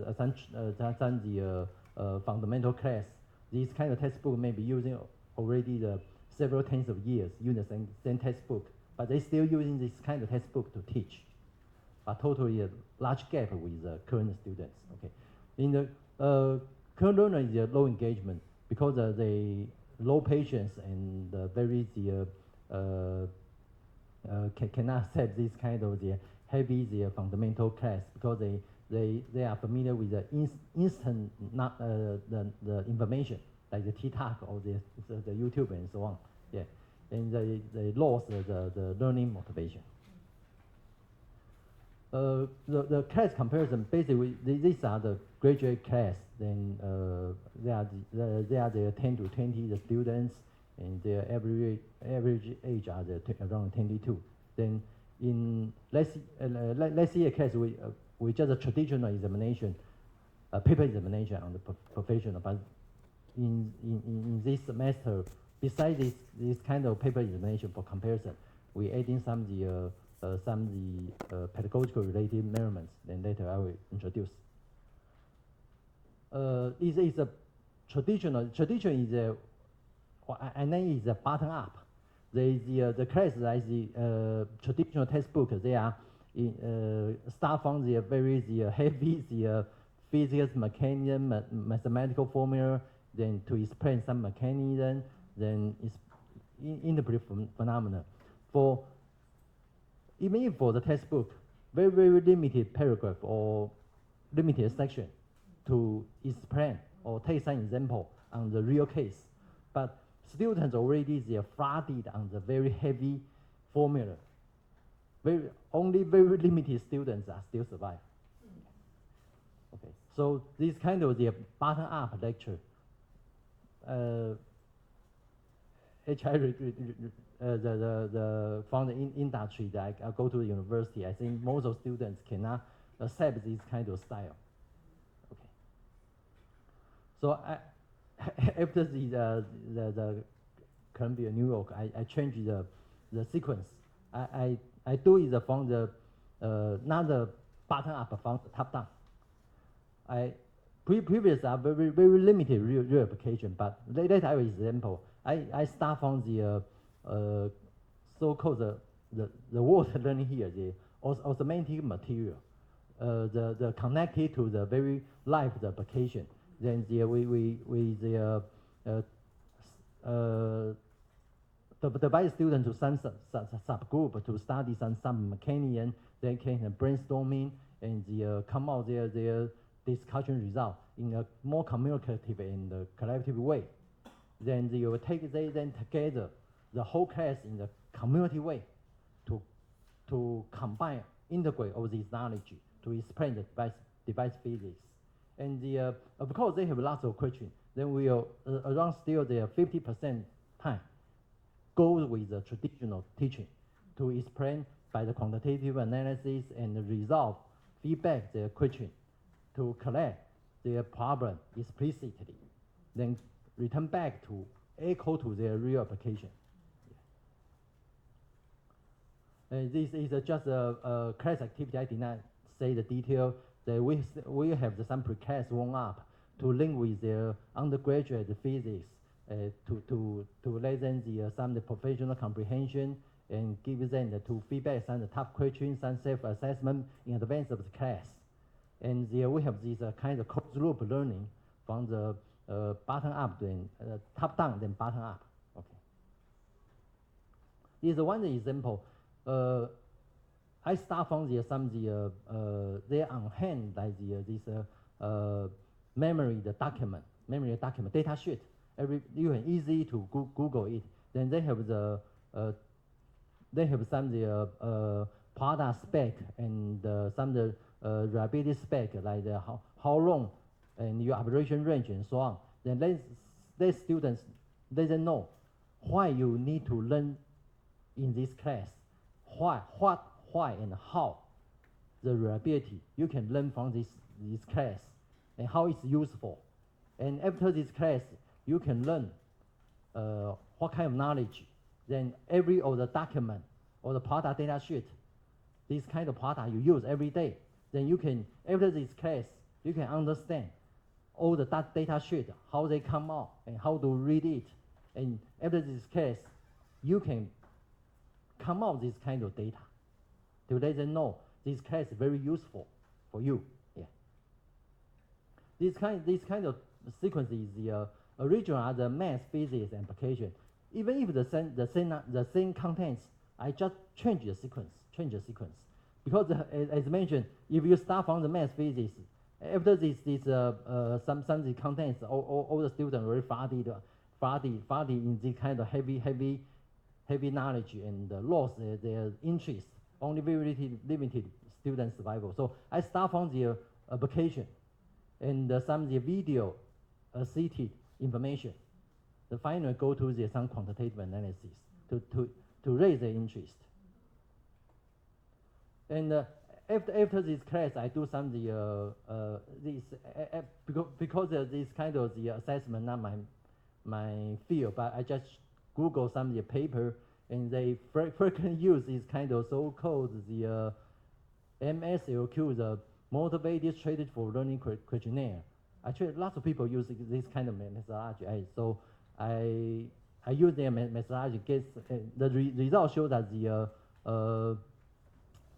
fundamental class. This kind of textbook may be using already the several tens of years using the same textbook, but they still using this kind of textbook to teach. But totally a large gap with current students. Okay, in the current learner is low engagement because they low patience and very cannot accept this kind of heavy fundamental class because they are familiar with the instant the information like the TikTok or the YouTube and so on. Yeah, and they lost the learning motivation. The class comparison, basically these are the graduate class. Then they are the 10 to 20 the students, and their average age are around 22. Then in last year class we just a traditional examination, paper examination on the professional. But in this semester, besides this kind of paper examination for comparison, we adding some pedagogical related measurements. Then later I will introduce. Is a tradition is I name is a bottom up. The class like the traditional textbook, they are start from the very heavy physics, mechanism, mathematical formula, then to explain some mechanism, then interpret phenomena. Even for the textbook, very limited paragraph or limited section to explain or take some example on the real case, but students already they are flooded on the very heavy formula. Only very limited students are still survive. Okay, so this kind of the bottom-up lecture. From the industry that I go to the university, I think most of students cannot accept this kind of style. Okay. So after the Columbia, New York, I changed the sequence. I do it from the not the bottom up, from the top down. previous are very limited real application, but later I will example. I start from the so-called the word learning here, the automatic material, the connected to the very live application. Then divide students to some subgroup to study some mechanics. They can brainstorming and come out their discussion result in a more communicative and collaborative way. Then they will take them together, the whole class in the community way, to combine, integrate all this knowledge to explain the device physics. And of course they have lots of questions. Then we will around still the 50% time goes with the traditional teaching to explain by the quantitative analysis and resolve feedback their question, to collect their problem explicitly, then return back to echo to their real application. This is just a class activity. I did not say the detail. That we have some pre-class warm up to link with their undergraduate physics to let them some professional comprehension and give them to feedback some tough questions, some self-assessment in advance of the class. And we have this kind of closed loop learning from the bottom up, then top down, then bottom up. Okay. This is one example. I start from they on hand like this memory document data sheet. You can easy to Google it. Then they have some product spec and some reliability spec like how long and your operation range and so on. Then let students let them know why you need to learn in this class, why and how the reliability you can learn from this class and how it's useful. And after this class, you can learn what kind of knowledge. Then every of the document or the product data sheet, this kind of product you use every day. Then you can, after this class, you can understand all the data sheet, how they come out and how to read it. And after this class, you can come out this kind of data to let them know this class is very useful for you. Yeah. This kind of sequence is the original are the math, physics, and application. Even if the same contents, I just change the sequence. Because as mentioned, if you start from the math, physics, after some of the contents, all the students very flooded in this kind of heavy knowledge and lost their interest. Only very limited student survival. So I start from the application and some of the video cited information. The final go to some quantitative analysis to raise their interest. And after this class, I do some because this kind of the assessment not my field, but I just Google some of the paper, and they frequently use this kind of so-called the MSLQ, the Motivated Strategy for Learning questionnaire. Actually, lots of people use this kind of methodology. So I use their methodology. The result shows that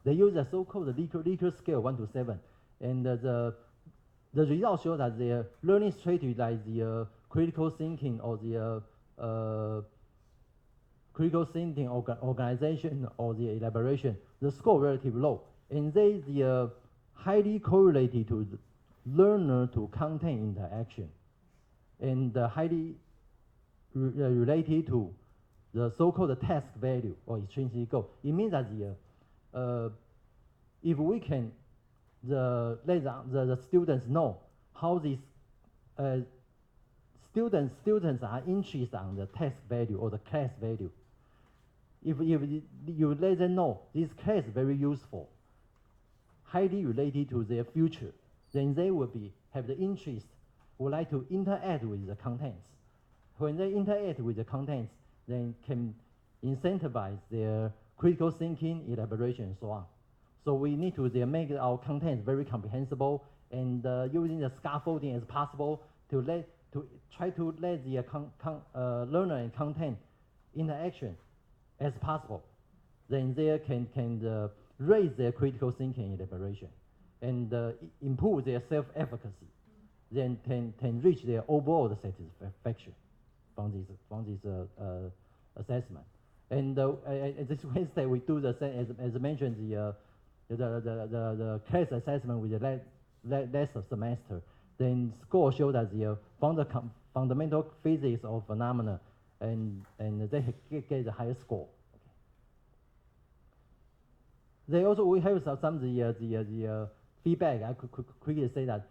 they use a so-called Likert scale 1 to 7, and the result shows that their learning strategy, like the critical thinking or the critical thinking organization or the elaboration, the score relatively low, and they highly correlated to the learner to content interaction, and highly related to the so-called task value or intrinsic goal. It means that if we can let the students know how these students are interested on the task value or the class value. If you let them know this class is very useful, highly related to their future, then they will have the interest, would like to interact with the contents. When they interact with the contents, then can incentivize their critical thinking, elaboration, and so on. So we need to make our contents very comprehensible and using the scaffolding as possible to try to let the learner and content interaction as possible. Then they can raise their critical thinking and elaboration, and improve their self-efficacy. Then can reach their overall satisfaction from this assessment. And this Wednesday we do the same as mentioned the class assessment with the last semester. Then score show that the fundamental physics of phenomena, and they get the highest score. They also we have some the feedback. I could quickly say that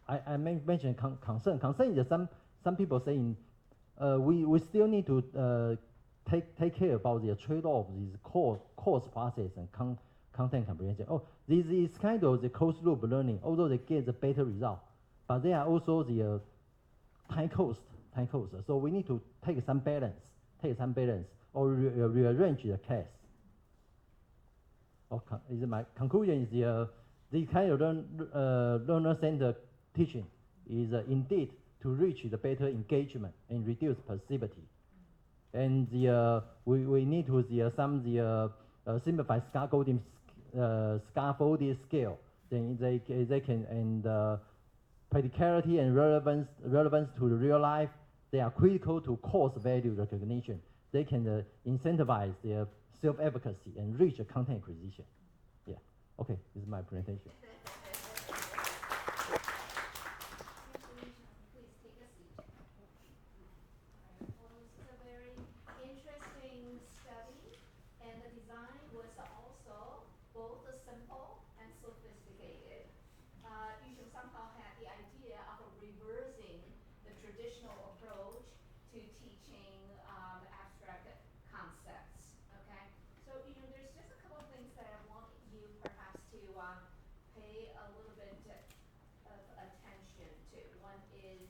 I mentioned concern. Concern is some people saying we still need to take care about the trade-off of this course process and content comprehension. Oh, this is kind of the closed loop learning, although they get the better result, but they are also the time cost. So we need to take some balance, or rearrange the class. My conclusion is this kind of learner-centered teaching is indeed to reach the better engagement and reduce passivity. And we need to simplify scaffolding scale. Then they can, and practicality and relevance to the real life. They are critical to course value recognition. They can incentivize their self-efficacy and reach a content acquisition. Yeah. Okay, this is my presentation. Please take a seat. Well, this is a very interesting study, and the design was also both simple and sophisticated. You should somehow have the idea of reversing the traditional approach to teaching abstract concepts. Okay, so there's just a couple of things that I want you perhaps to pay a little bit of attention to. One is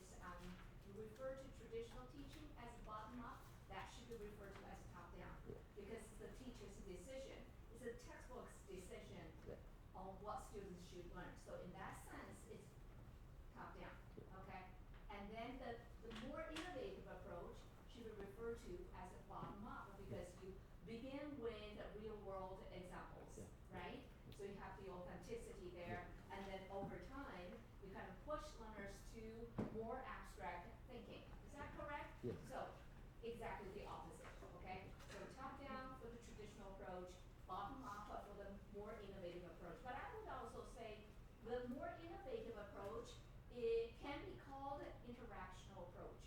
you refer to traditional teaching as bottom-up. That should be referred to as top-down, because it's the teacher's decision. It's a textbook's decision on what students should learn. So in that sense, it's top-down. Okay, and then the more innovative approach should be referred to as a bottom-up, because you begin with real-world examples, right? So you have the authenticity there, and then over time, you kind of push learners to more abstract thinking. Is that correct? Yes. So exactly the opposite, okay? So top-down for the traditional approach, bottom-up for the more innovative approach. But I would also say the more innovative approach, it can be called an interactional approach.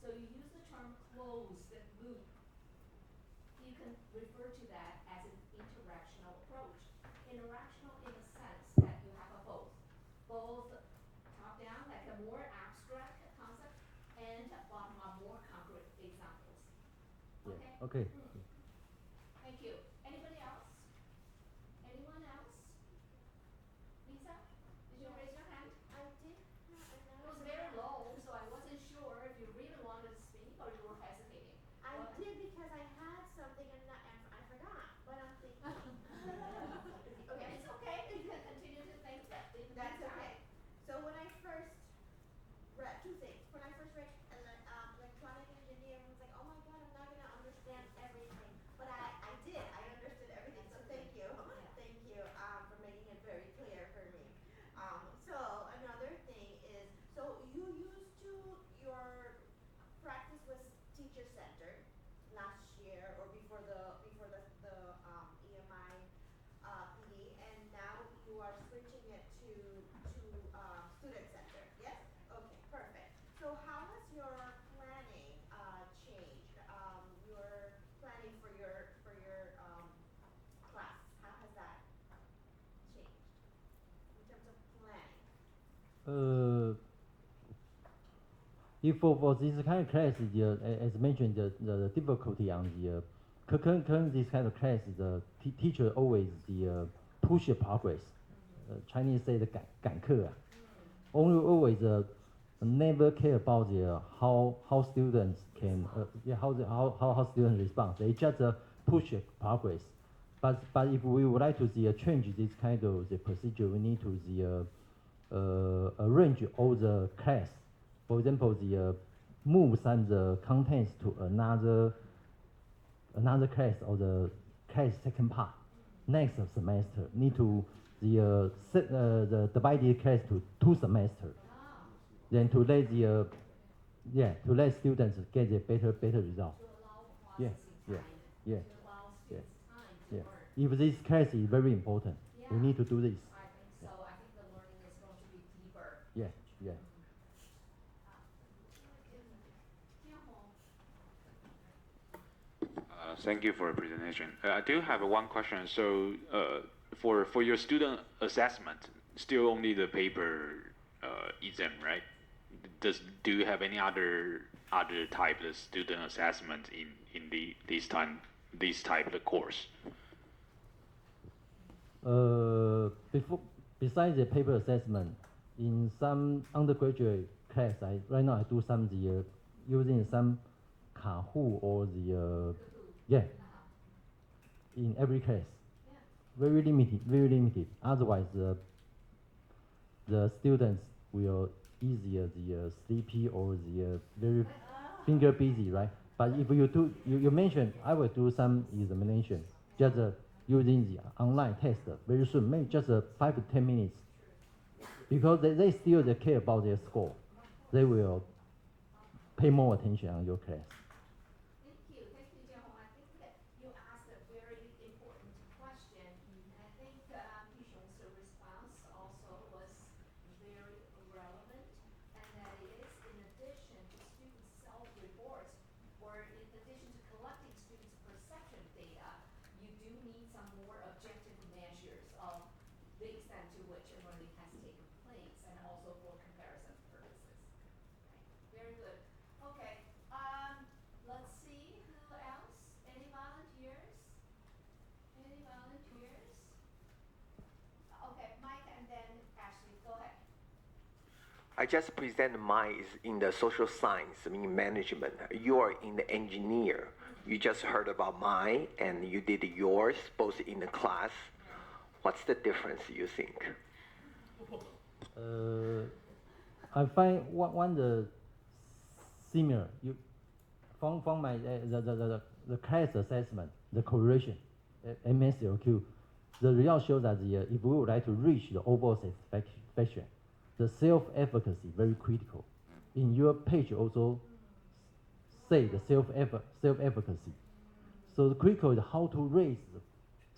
So you use the term closed loop. You can refer to that as an interactional approach. Interactional in the sense that you have both top-down, like a more abstract concept, and bottom-up, more concrete examples. Okay? Yeah. Okay. Thank you. Anybody else? Anyone else? Lisa, did you raise your hand? I did. It was very low, so I wasn't sure if you really wanted to speak or you were hesitating. I did because I had something and I forgot, but I'm thinking. Okay, it's okay. You can continue to think that. That's okay. So when I first read two things. When I first read electronic engineering, I was like, oh my god, I'm not gonna understand everything. But I did. I understood everything. So thank you. Thank you for making it very clear for me. So another thing is, so you used to your practice was teacher centered last year or before the EMI PD, and now you are switching it to student centered. Yes? Okay, perfect. So how has your planning changed? Your planning for your class, how has that changed in terms of planning? If for this kind of class, as mentioned, the difficulty on the current this kind of class, the teacher always push the progress. Chinese say the 赶课. Always never care about how students can how students respond. They just push progress. But if we would like to change this kind of the procedure, we need to arrange all the class. For example, the move some the contents to another class or the class second part next semester. Need to set the divided class to 2 semesters. Then to let to let students get a better result. Yeah, yeah, yeah, yeah, yeah. If this class is very important, we need to do this. I think so. I think the learning is going to be deeper. Yeah, yeah. Thank you for the presentation. I do have one question. So, for your student assessment, still only the paper exam, right? Do you have any other type of student assessment in this type of course? Besides the paper assessment, in some undergraduate class, right now I do some using some Kahoot or in every class. Very limited. Otherwise, the students will easier sleepy or very finger busy, right? But if you mentioned I will do some examination, just using the online test very soon, maybe just 5 to 10 minutes, because they still care about their score. They will pay more attention on your class. Thank you, Jianhong. I think that you asked a very important question, and I think Pishong's response also was very relevant, and that is in addition to student self-reports, or in addition to collecting students' perception data, you do need some more objective measures of the extent to which learning has taken place, and also for comparison purposes. Right. Very good. Okay. Let's see who else. Any volunteers? Any volunteers? Okay, Mike and then Ashley. Go ahead. I just present mine is in the social science, meaning management. You are in the engineer. You just heard about mine and you did yours, both in the class. What's the difference, you think? I find one the similar. From my the class assessment, the correlation, MSLQ, the result shows that if we would like to reach the overall satisfaction, the self-efficacy very critical. In your page also say the self-efficacy. So the critical is how to raise the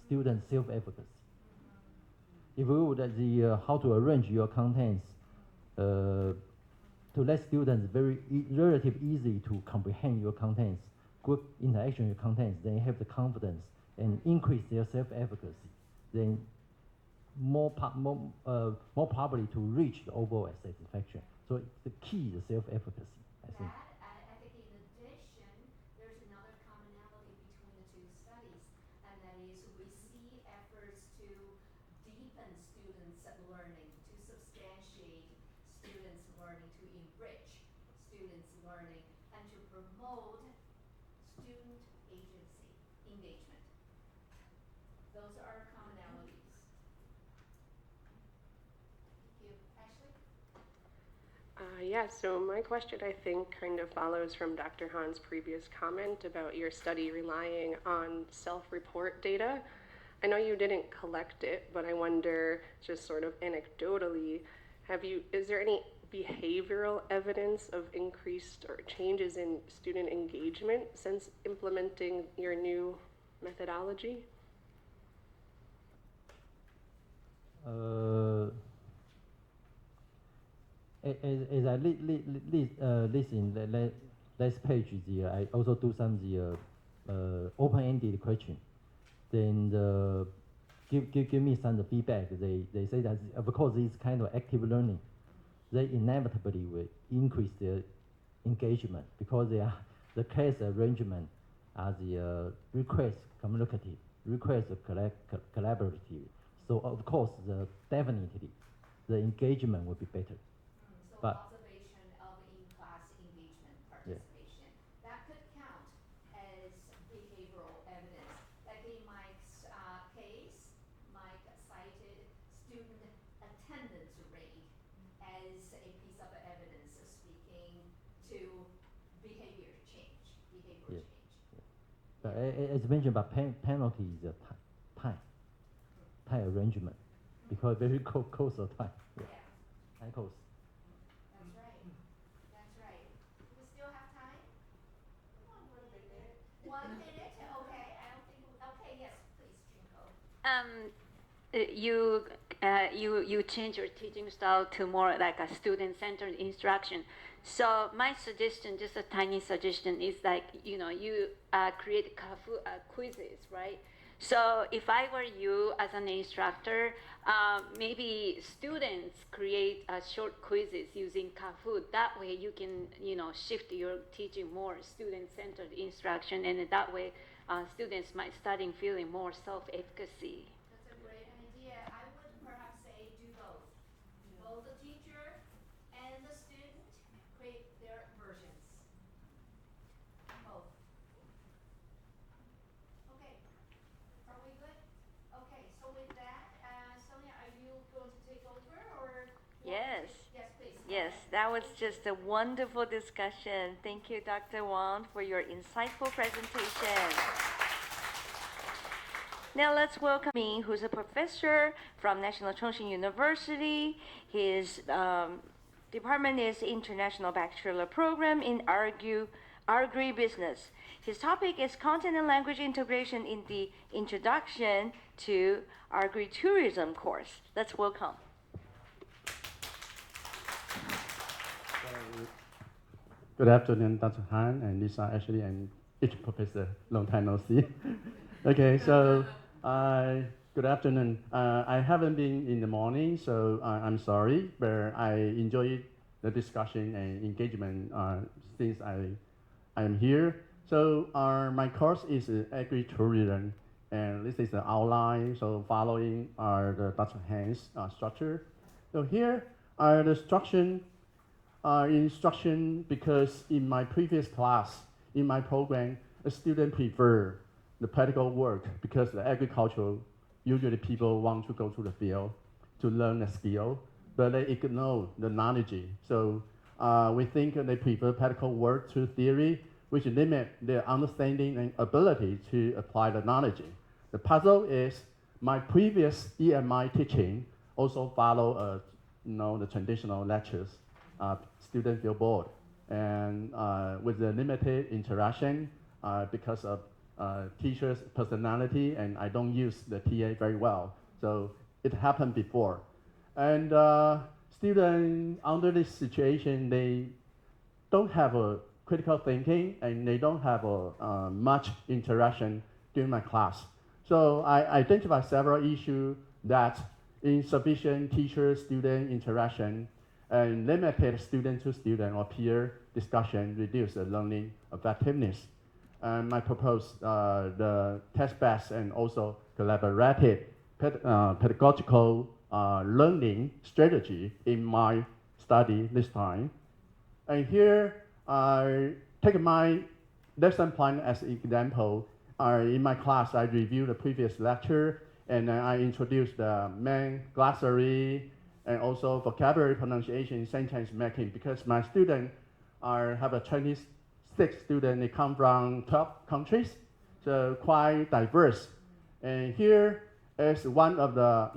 student self-efficacy. If we would how to arrange your contents to let students relatively easy to comprehend your contents, good interaction with your contents, then have the confidence and increase their self-efficacy, then more probably to reach the overall satisfaction. So the key is self-efficacy, I think. I think in addition, there's another commonality between the two studies, and that is we see efforts to deepen students' learning, to substantiate students' learning, to enrich students' learning, and to promote student agency, engagement. Those are commonalities. Thank you. Ashley? Yeah, so my question, I think, kind of follows from Dr. Han's previous comment about your study relying on self-report data. I know you didn't collect it, but I wonder, just sort of anecdotally, is there any behavioral evidence of increased or changes in student engagement since implementing your new methodology? As I list in the last page, I also do some open-ended question. Then give me some feedback. They say that of course this kind of active learning, they inevitably will increase their engagement because the class arrangement are the request communicative, request collaborative. So of course definitely the engagement will be better. So observation of in-class engagement participation. Yeah. That could count as behavioral evidence. Like in Mike's case, Mike cited student attendance rate as mentioned about penalty is a time arrangement, because very close of time. Yeah. Time close. That's right. That's right. We still have time? Come on, 1 minute. 1 minute? Okay. I don't think. Okay. Yes, please, Junko. You change your teaching style to more like a student-centered instruction. So my suggestion, just a tiny suggestion, is like you create quizzes, right? So if I were you as an instructor, maybe students create short quizzes using Kahoot. That way you can shift your teaching more student-centered instruction, and that way students might starting feeling more self-efficacy. That's a great idea. I would perhaps say do both. Both the teacher and the student create their versions. Both. Okay. Are we good? Okay. So with that, Sonia, are you going to take over or? Yes. Yes, please. Yes, that was just a wonderful discussion. Thank you, Dr. Wang, for your insightful presentation. Now let's welcome me, who's a professor from National Chongqing University. His department is International Bachelor Program in Agribusiness. His topic is Content and Language Integration in the Introduction to Agritourism course. Let's welcome. Good afternoon, Dr. Han and Lisa. Actually, I'm each professor. Long time no see. Okay, so good afternoon. I haven't been in the morning, so I'm sorry, but I enjoyed the discussion and engagement since I am here. So my course is agritourism, and this is the outline. So following the Dr. Han's structure. So here are the instruction, because in my previous class, in my program, a student prefer the practical work, because the agricultural, usually people want to go to the field to learn a skill, but they ignore the knowledge. So we think they prefer practical work to theory, which limit their understanding and ability to apply the knowledge. The puzzle is my previous EMI teaching also follow the traditional lectures. Students feel bored, and with the limited interaction because of teacher's personality, and I don't use the TA very well. So it happened before. And students under this situation, they don't have a critical thinking, and they don't have much interaction during my class. So I identified several issues that insufficient teacher-student interaction and limited student-to-student or peer discussion reduce the learning effectiveness. I propose the test-based and also collaborative pedagogical learning strategy in my study this time. And here, I take my lesson plan as an example. In my class, I review the previous lecture, and then I introduce the main glossary and also vocabulary pronunciation, sentence making, because my students have a 26 students. They come from 12 countries, so quite diverse. And here is one of the,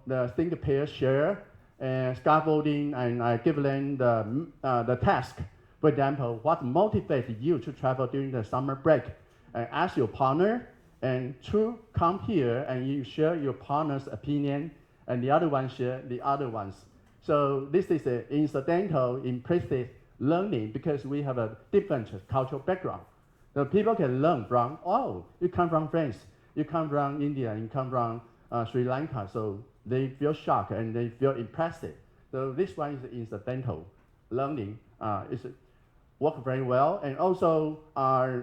the think, pair, share, and scaffolding, and I give them the task. For example, what motivates you to travel during the summer break? And ask your partner, and to come here, and you share your partner's opinion, and the other one share the other ones. So this is an incidental, implicit learning, because we have a different cultural background. So people can learn from, oh, you come from France, you come from India, you come from Sri Lanka, so they feel shocked and they feel impressed. So this one is incidental learning. It's work very well. And also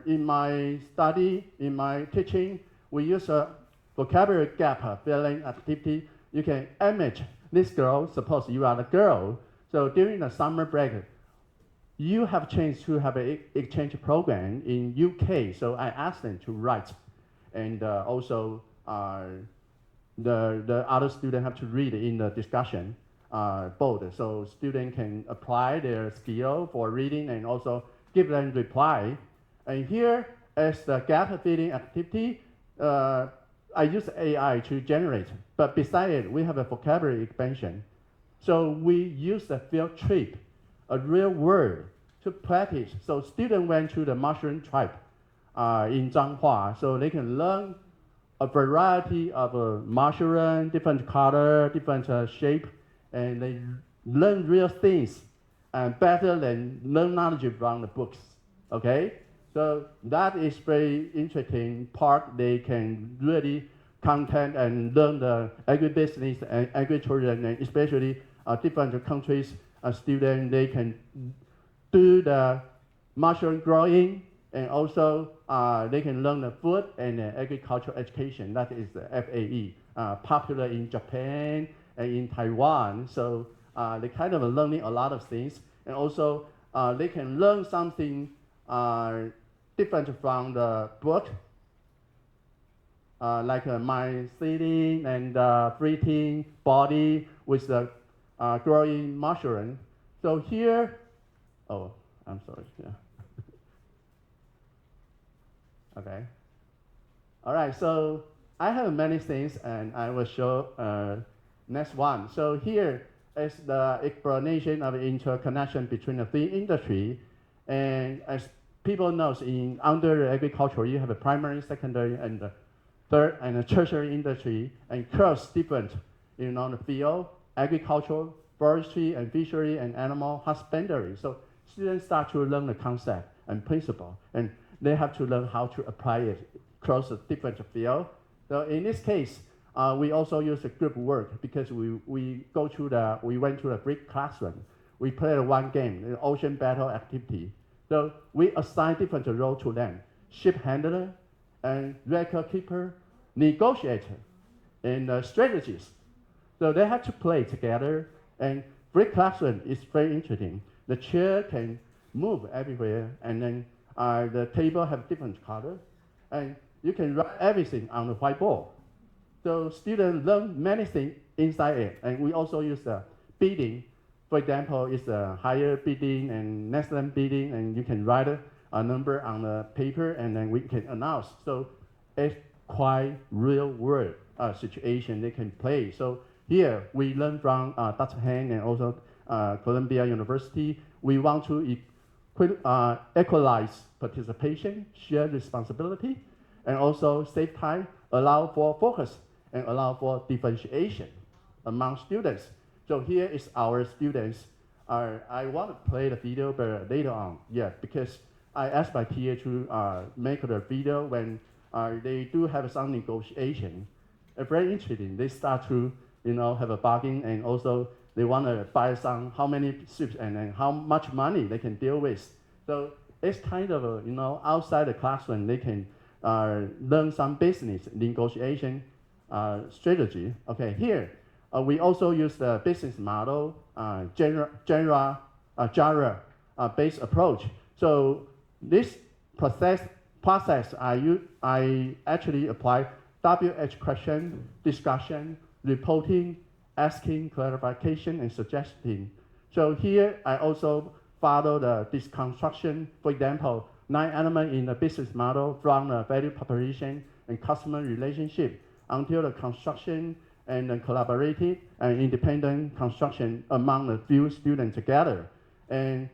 in my study, in my teaching, we use a vocabulary gap filling activity. You can image this girl, suppose you are the girl. So during the summer break, you have a chance to have an exchange program in UK. So I asked them to write. And also the other students have to read in the discussion board. So students can apply their skill for reading and also give them reply. And here as the gap filling activity, I use AI to generate. But beside it, we have a vocabulary expansion. So we use the field trip, a real word, to practice. So students went to the mushroom tribe in Zhanghua, so they can learn a variety of mushroom, different color, different shape, and they learn real things better than learn knowledge from the books. Okay, so that is very interesting part. They can really content and learn the agribusiness and agritourism, and especially different countries students, they can do the mushroom growing, and also they can learn the food and agricultural education. That is the FAE, popular in Japan and in Taiwan. So they kind of learning a lot of things, and also they can learn something different from the book, like mind sitting and breathing body with the growing mushroom. So here, oh, I'm sorry, yeah. Okay. All right, so I have many things, and I will show next one. So here is the explanation of interconnection between the three industries. And as people know, under agriculture, you have a primary, secondary, and the third and a tertiary industry, and cross different, the field, agriculture, forestry, and fishery, and animal husbandry. So students start to learn the concept and principle, and they have to learn how to apply it across a different field. So in this case, we also use a group work because we went to the Greek classroom. We played one game, an ocean battle activity. So we assign different roles to them: ship handler, and record keeper, negotiator, and strategist. So they have to play together, and Greek classroom is very interesting. The chair can move everywhere, and then the table have different color, and you can write everything on the whiteboard. So students learn many things inside it, and we also use the bidding. For example, it's a higher bidding and excellent bidding, and you can write a number on the paper, and then we can announce. So it's quite real world situation they can play. So here we learn from Dr. Han and also Columbia University. We want to equalize participation, share responsibility, and also save time, allow for focus, and allow for differentiation among students. So here is our students. I want to play the video, but later on, yeah, because I asked my TA to make the video when they do have some negotiation. Very interesting. They start to, have a bargain, and also they want to buy how many ships and then how much money they can deal with. So it's kind of outside the classroom, they can learn some business negotiation strategy. Okay, here we also use the business model genre based approach. So this process I actually apply WH question, discussion, reporting, asking, clarification, and suggesting. So here I also follow this construction. For example, 9 elements in the business model from the value proposition and customer relationship until the construction and the collaborative and independent construction among the few students together. And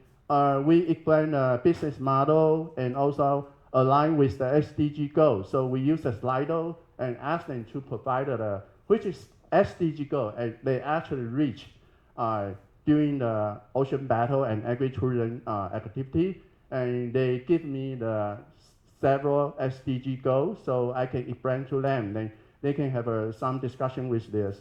we explain the business model and also align with the SDG goals. So we use a Slido and ask them to provide which is SDG goal, and they actually reach during the ocean battle and agritourism activity, and they give me the several SDG goals, so I can explain to them. Then they can have some discussion with their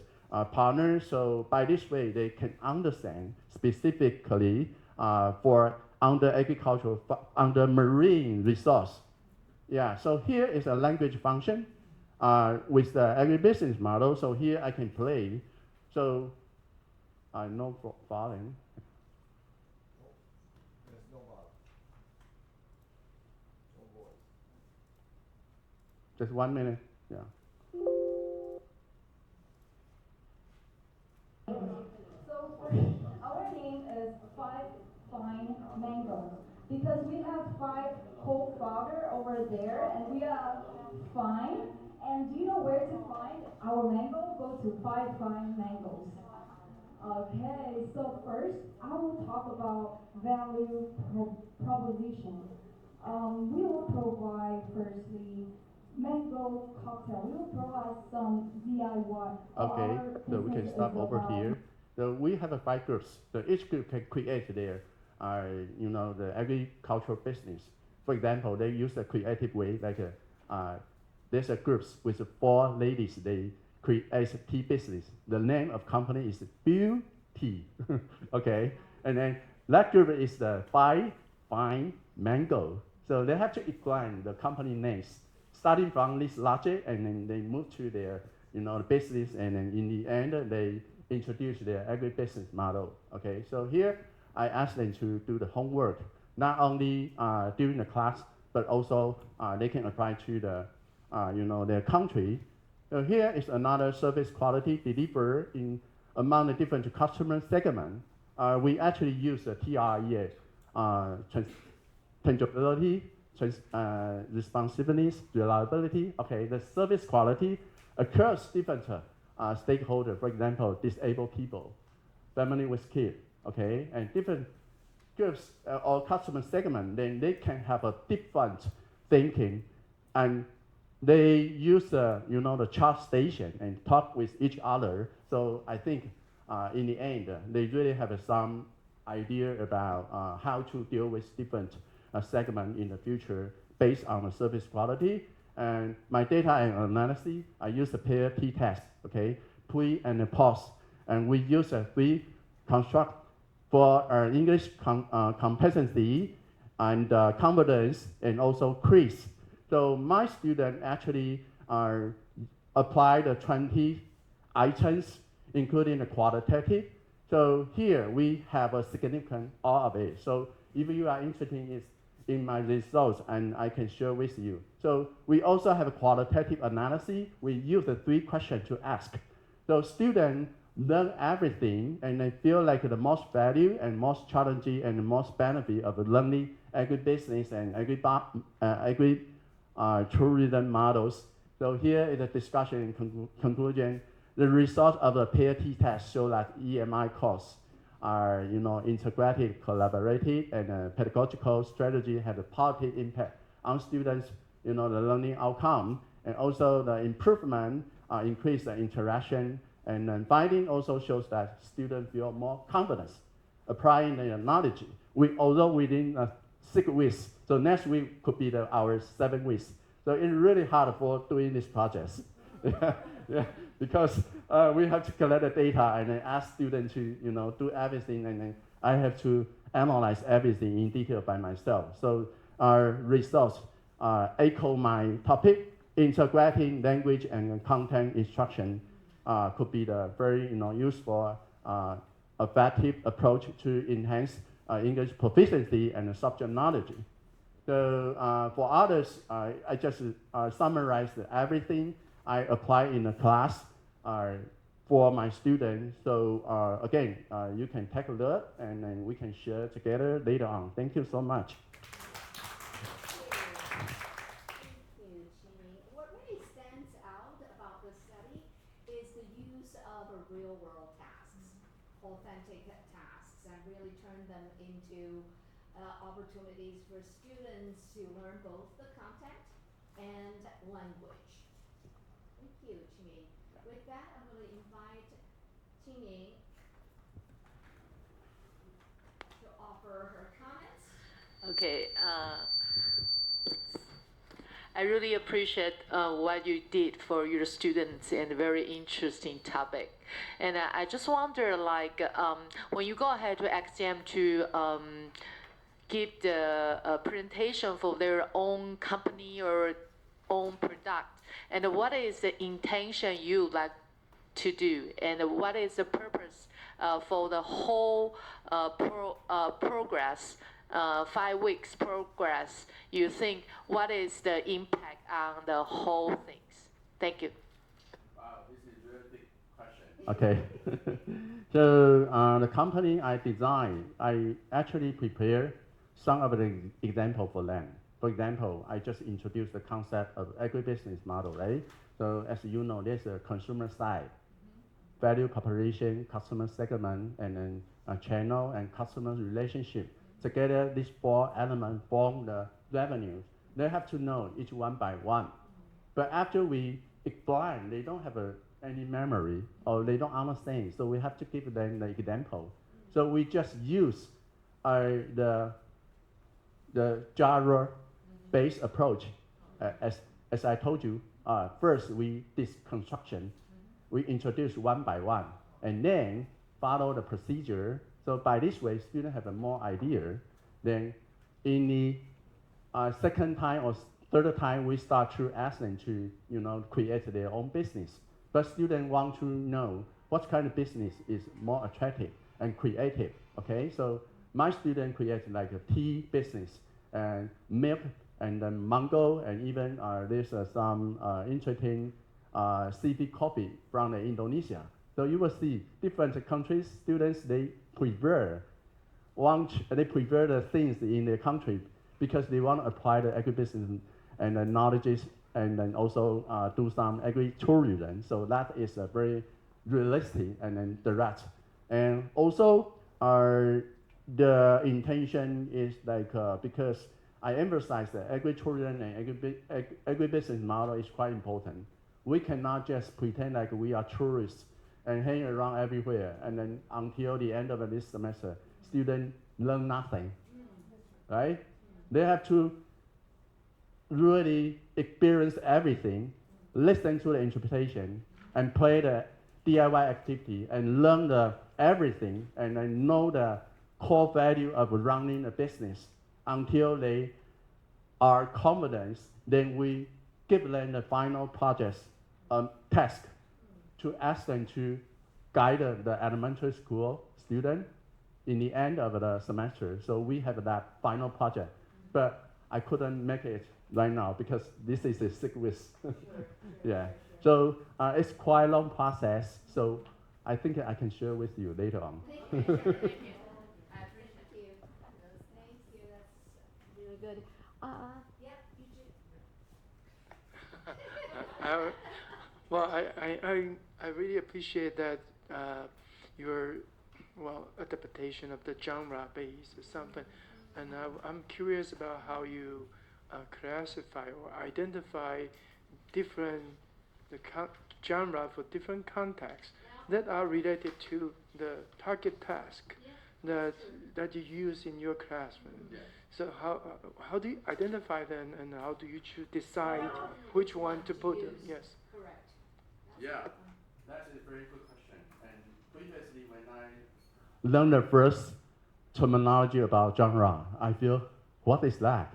partners. So by this way, they can understand specifically for under agricultural, under marine resource. Yeah. So here is a language function with the agribusiness model. So here I can play. So no volume. Just 1 minute. Yeah. So our name is Five Fine Mangoes. because we have 5 co-founder over there, and we are fine. And do you know where to find our mango? Go to 5 Fine Mangoes. Okay, so first I will talk about value proposition. We will provide firstly mango cocktail. We will provide some DIY. Okay, Our so we can business stop is over about here. So we have 5 groups. So each group can create their, the agricultural business. For example, they use a creative way, like there's a groups with 4 ladies. They create a tea business. The name of company is Beauty. Okay, and then that group is the Fine Mango. So they have to explain the company names, starting from this logic, and then they move to their the business, and then in the end, they introduce their agribusiness model. Okay, so here I asked them to do the homework, not only during the class, but also they can apply to the, their country. So here is another service quality delivered in among the different customer segments. We actually use the TREA, tangibility, responsiveness, reliability. Okay, the service quality across different stakeholders. For example, disabled people, family with kids. Okay, and different groups or customer segment. Then they can have a different thinking, and they use the chat station and talk with each other. So I think in the end, they really have some idea about how to deal with different segment in the future based on the service quality. And my data and analysis, I use a pair t-test, okay, pre and post. And we use a 3 construct for English competency and confidence and also quiz. So my students actually apply the 20 items, including the qualitative. So here we have a significant all of it. So if you are interested in my results, and I can share with you. So we also have a qualitative analysis. We use the 3 questions to ask. So students learn everything, and they feel like the most value and most challenging and the most benefit of learning agribusiness and tourism models. So here is a discussion and conclusion. The results of the peer t-test show that EMI course are integrated, collaborative, and pedagogical strategy had a positive impact on students, the learning outcome, and also the improvement, increase the interaction, and then finding also shows that students feel more confidence applying their knowledge. Although within 6 weeks, so next week could be our 7 weeks. So it's really hard for doing these projects. Yeah, because we have to collect the data and then ask students to do everything, and then I have to analyze everything in detail by myself. So our results echo my topic. Integrating language and content instruction could be the very useful, effective approach to enhance English proficiency and subject knowledge. So for others, I just summarized everything I apply in the class for my students. So again, you can take a look, and then we can share together later on. Thank you so much. Thank you, Jimmy. What really stands out about the study is the use of real-world tasks, authentic tasks, and really turn them into opportunities for students to learn both the content and language. Thank you, Jimmy. With that, I'm going to invite Jimmy to offer her comments. Okay. I really appreciate what you did for your students, and a very interesting topic. And I just wonder, like, when you go ahead to ask them to give the presentation for their own company or own product, and what is the intention you like to do, and what is the purpose for the whole progress, 5 weeks progress, you think, what is the impact on the whole things? Thank you. Wow, this is a very big question. Okay. So the company I designed, I actually prepared some of the example for them. For example, I just introduced the concept of agribusiness model, right? So as you know, there's a consumer side, value proposition, customer segment, and then a channel and customer relationship. Together, these four elements form the revenue. They have to know each one by one. But after we explain, they don't have any memory or they don't understand. So we have to give them the example. So we just use the genre-based approach. As I told you, first we did construction. We introduce one by one, and then follow the procedure. So by this way, students have a more idea. Then in the second time or third time, we start to ask them to create their own business. But students want to know what kind of business is more attractive and creative. Okay, so my student created like a tea business and milk and then mango, and even there's some interesting CB coffee from Indonesia. So you will see different countries, students, they prefer the things in their country because they want to apply the agribusiness and the knowledges and then also do some agri-tourism. So that is a very realistic and then direct. And also the intention is like because I emphasize that agri-tourism and agribusiness model is quite important. We cannot just pretend like we are tourists and hang around everywhere, and then until the end of this semester, students learn nothing, right? They have to really experience everything, listen to the interpretation, and play the DIY activity, and learn everything, and then know the core value of running a business until they are confident. Then we give them the final project task to ask them to guide the elementary school student in the end of the semester. So we have that final project. But I couldn't make it right now because this is a sick risk. Yeah. So it's quite a long process. So I think I can share with you later on. Thank you. I appreciate it. Thank you. That's really good. Yeah, you too. Well, I really appreciate that your adaptation of the genre base or something, and I'm curious about how you classify or identify different genre for different contexts that are related to the target task that you use in your classroom. So how do you identify them, and how do you decide which one to put? Yes. Correct. Yeah, that's a very good question. And previously, when I learned the first terminology about genre, I feel, what is that?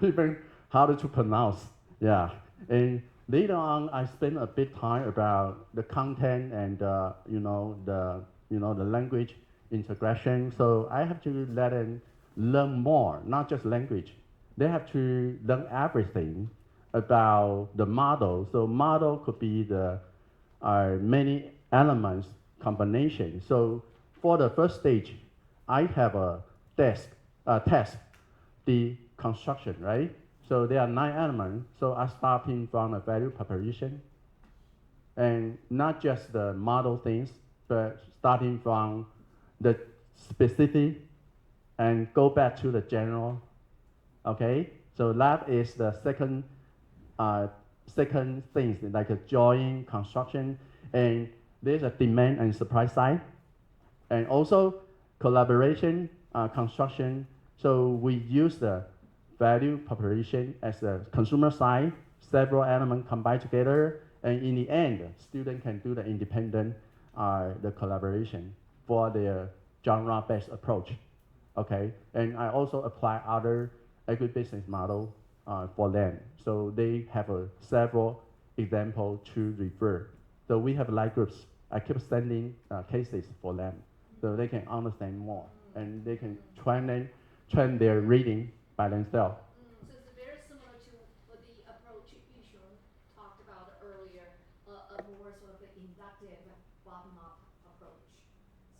Even harder to pronounce. Yeah. And later on, I spent a bit time about the content and the language integration. So I have to let them learn more, not just language. They have to learn everything about the model. So model could be the many elements combination. So for the first stage, I have a test, the construction, right? So there are 9 elements. So I'm starting from a value proposition, and not just the model things, but starting from the specific and go back to the general. Okay, so that is the second things like a join construction, and there's a demand and supply side, and also collaboration construction. So we use the value proposition as the consumer side, several elements combined together, and in the end, student can do the independent the collaboration for their genre-based approach. Okay, and I also apply other agribusiness model for them. So they have several examples to refer. So we have live groups. I keep sending cases for them so they can understand more and they can train their reading by themselves. So it's very similar to the approach Yishun talked about earlier, a more sort of inductive bottom-up approach,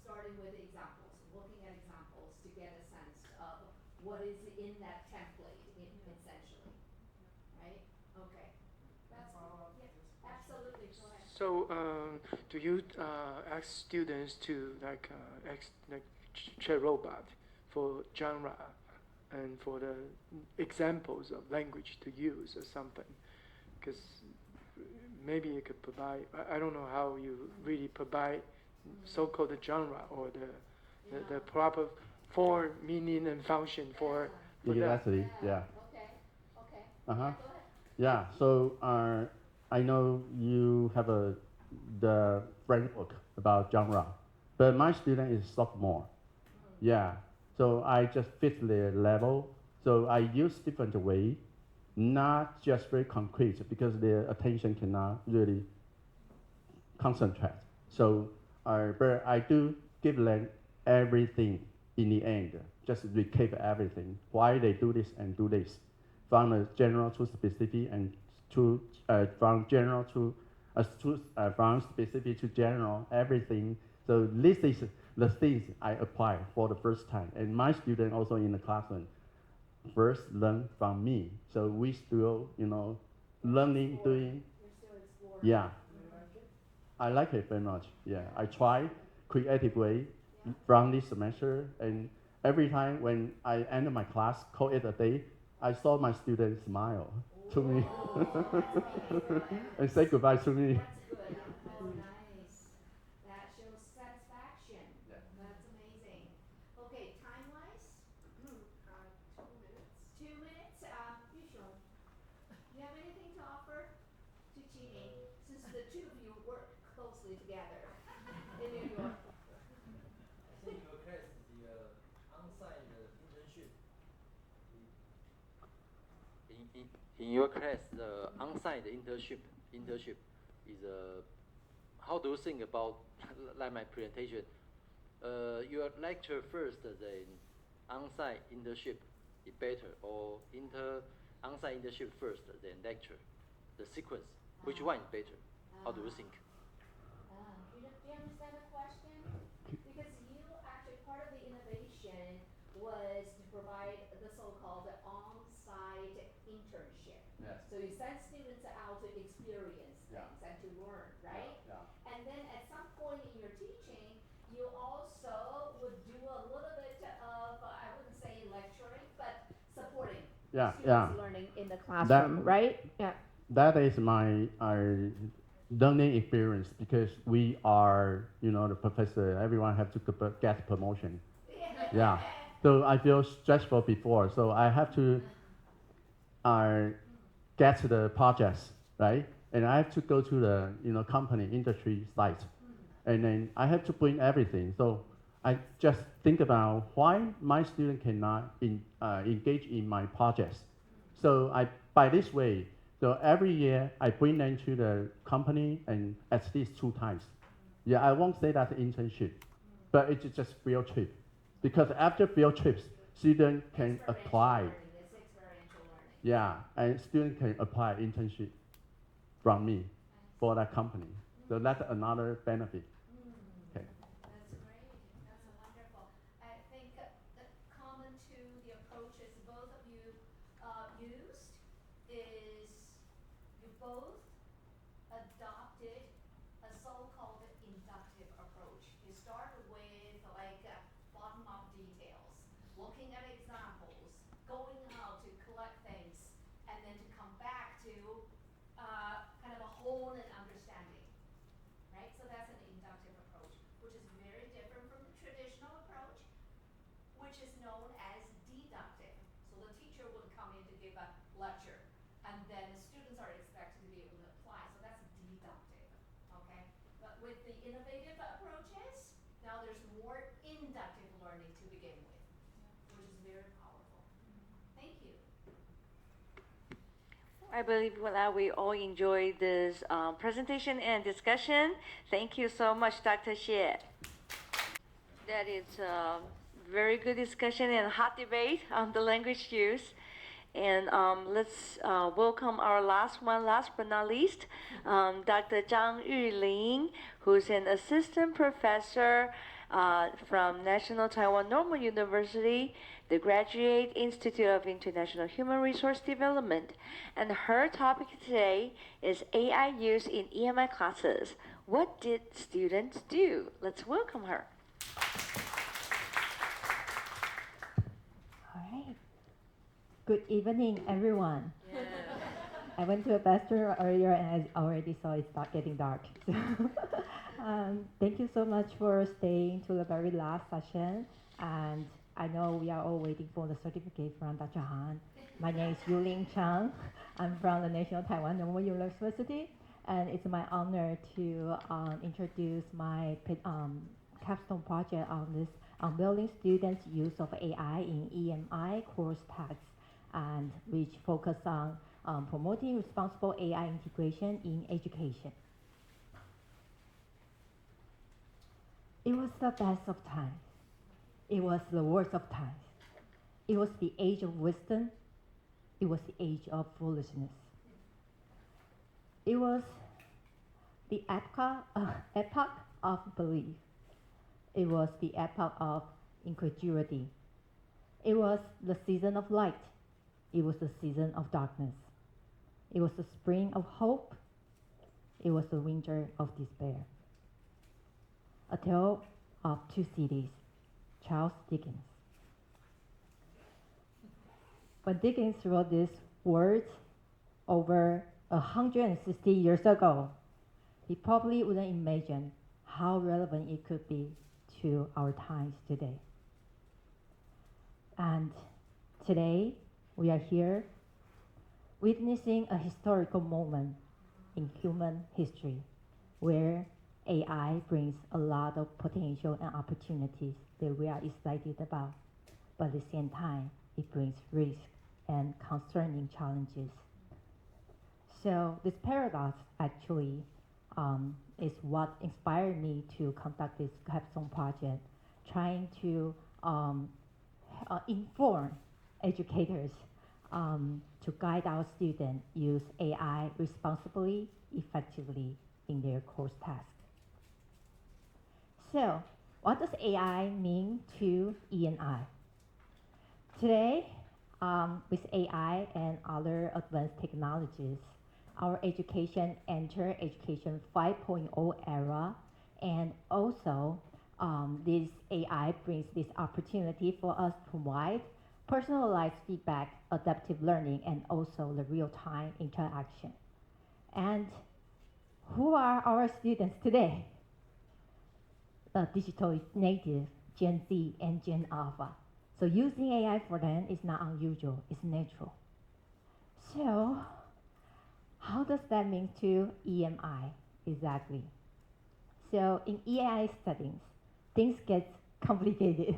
starting with examples, looking at examples to get a sense of what in that template, essentially, right? Okay. That's yeah, absolutely. Go ahead. So, do you ask students to chat robot for genre and for the examples of language to use or something? Because maybe you could provide. I don't know how you really provide so-called genre or the proper form, meaning, and function for that. Exactly. Yeah. Okay. Okay. Uh huh. Yeah, go ahead. Yeah. So I know you have the framework about genre, but my student is sophomore. Yeah. So I just fit the level. So I use different way, not just very concrete because their attention cannot really concentrate. So but I do give them everything in the end. Just recap everything. Why they do this and do this, from the general to specific and to from general from specific to general, everything. So this is the things I apply for the first time, and my student also in the classroom first learn from me. So we still, learning, doing. You're still exploring. Yeah, I like it very much. Yeah, I try creative way from this semester, and every time when I end my class, call it a day, I saw my students smile to me and say goodbye to me. That's good. Oh, nice. That shows satisfaction. Yeah. That's amazing. Okay, time-wise? 2 minutes. 2 minutes. Yusheng, do you have anything to offer to Qiming, since the two of you work closely together in New York? I think your class is the on-site internship. In your class, the on-site internship is how do you think about like my presentation? Your lecture first, then on-site internship is better, or on-site internship first, then lecture? The sequence, which one is better? How do you think? Do you understand the question? Because you actually, part of the innovation was to provide the so-called on-site internship. Yes. So you send students out to experience Yeah. things and to learn, right? Yeah. And then at some point in your teaching, you also would do a little bit of, I wouldn't say lecturing, but supporting Yeah, students yeah. learning in the classroom, right? Yeah. That is my learning experience because we are, the professor. Everyone have to get promotion. Yeah. So I feel stressful before, so I have to get the projects, right? And I have to go to the company industry site, and then I have to bring everything. So I just think about why my student cannot engage in my projects. So by this way, so every year I bring them to the company and at least 2 times. Yeah, I won't say that's internship, but it's just field trip, because after field trips, student can apply. It's experiential learning. Yeah, and student can apply internship from me for that company. So that's another benefit. Okay. That's great. That's wonderful. I think common to the approaches both of you used is you both adopted a so-called inductive approach. You start with like bottom-up details, looking at examples, going out to collect things, and then to come back to kind of a whole and understanding. Right? So that's an inductive approach, which is very different from the traditional approach, which is known as deductive. So the teacher would come in to give a lecture, and then the students are expected to be able to apply. So that's deductive. Okay? But with the innovative approaches, now there's more inductive learning to begin with, which is very powerful. Thank you. I believe we all enjoyed this presentation and discussion. Thank you so much, Dr. Xie. That is a very good discussion and hot debate on the language use. And let's welcome our last but not least, Dr. Zhang Yuling, who's an assistant professor from National Taiwan Normal University, the Graduate Institute of International Human Resource Development. And her topic today is AI use in EMI classes. What did students do? Let's welcome her. All right. Good evening, everyone. I went to a bathroom earlier and I already saw it start getting dark. Thank you so much for staying to the very last session. And I know we are all waiting for the certificate from Dr. Han. My name is Yuling Chang. I'm from the National Taiwan Normal University. And it's my honor to introduce my capstone project on building students' use of AI in EMI course texts, and which focus on promoting responsible AI integration in education. It was the best of times. It was the worst of times. It was the age of wisdom. It was the age of foolishness. It was the epoch of belief. It was the epoch of incredulity. It was the season of light. It was the season of darkness. It was the spring of hope. It was the winter of despair. A Tale of Two Cities, Charles Dickens. When Dickens wrote these words over 160 years ago, he probably wouldn't imagine how relevant it could be to our times today. And today, we are here witnessing a historical moment in human history where AI brings a lot of potential and opportunities that we are excited about, but at the same time, it brings risk and concerning challenges. So this paradox actually is what inspired me to conduct this capstone project, trying to inform educators to guide our students use AI responsibly, effectively in their course tasks. So, what does AI mean to E&I? Today, with AI and other advanced technologies, our education enter education 5.0 era, and also this AI brings this opportunity for us to provide personalized feedback, adaptive learning, and also the real-time interaction. And who are our students today? Digital native, Gen Z, and Gen Alpha. So using AI for them is not unusual, it's natural. So, how does that mean to EMI exactly? So in EMI settings, things get complicated.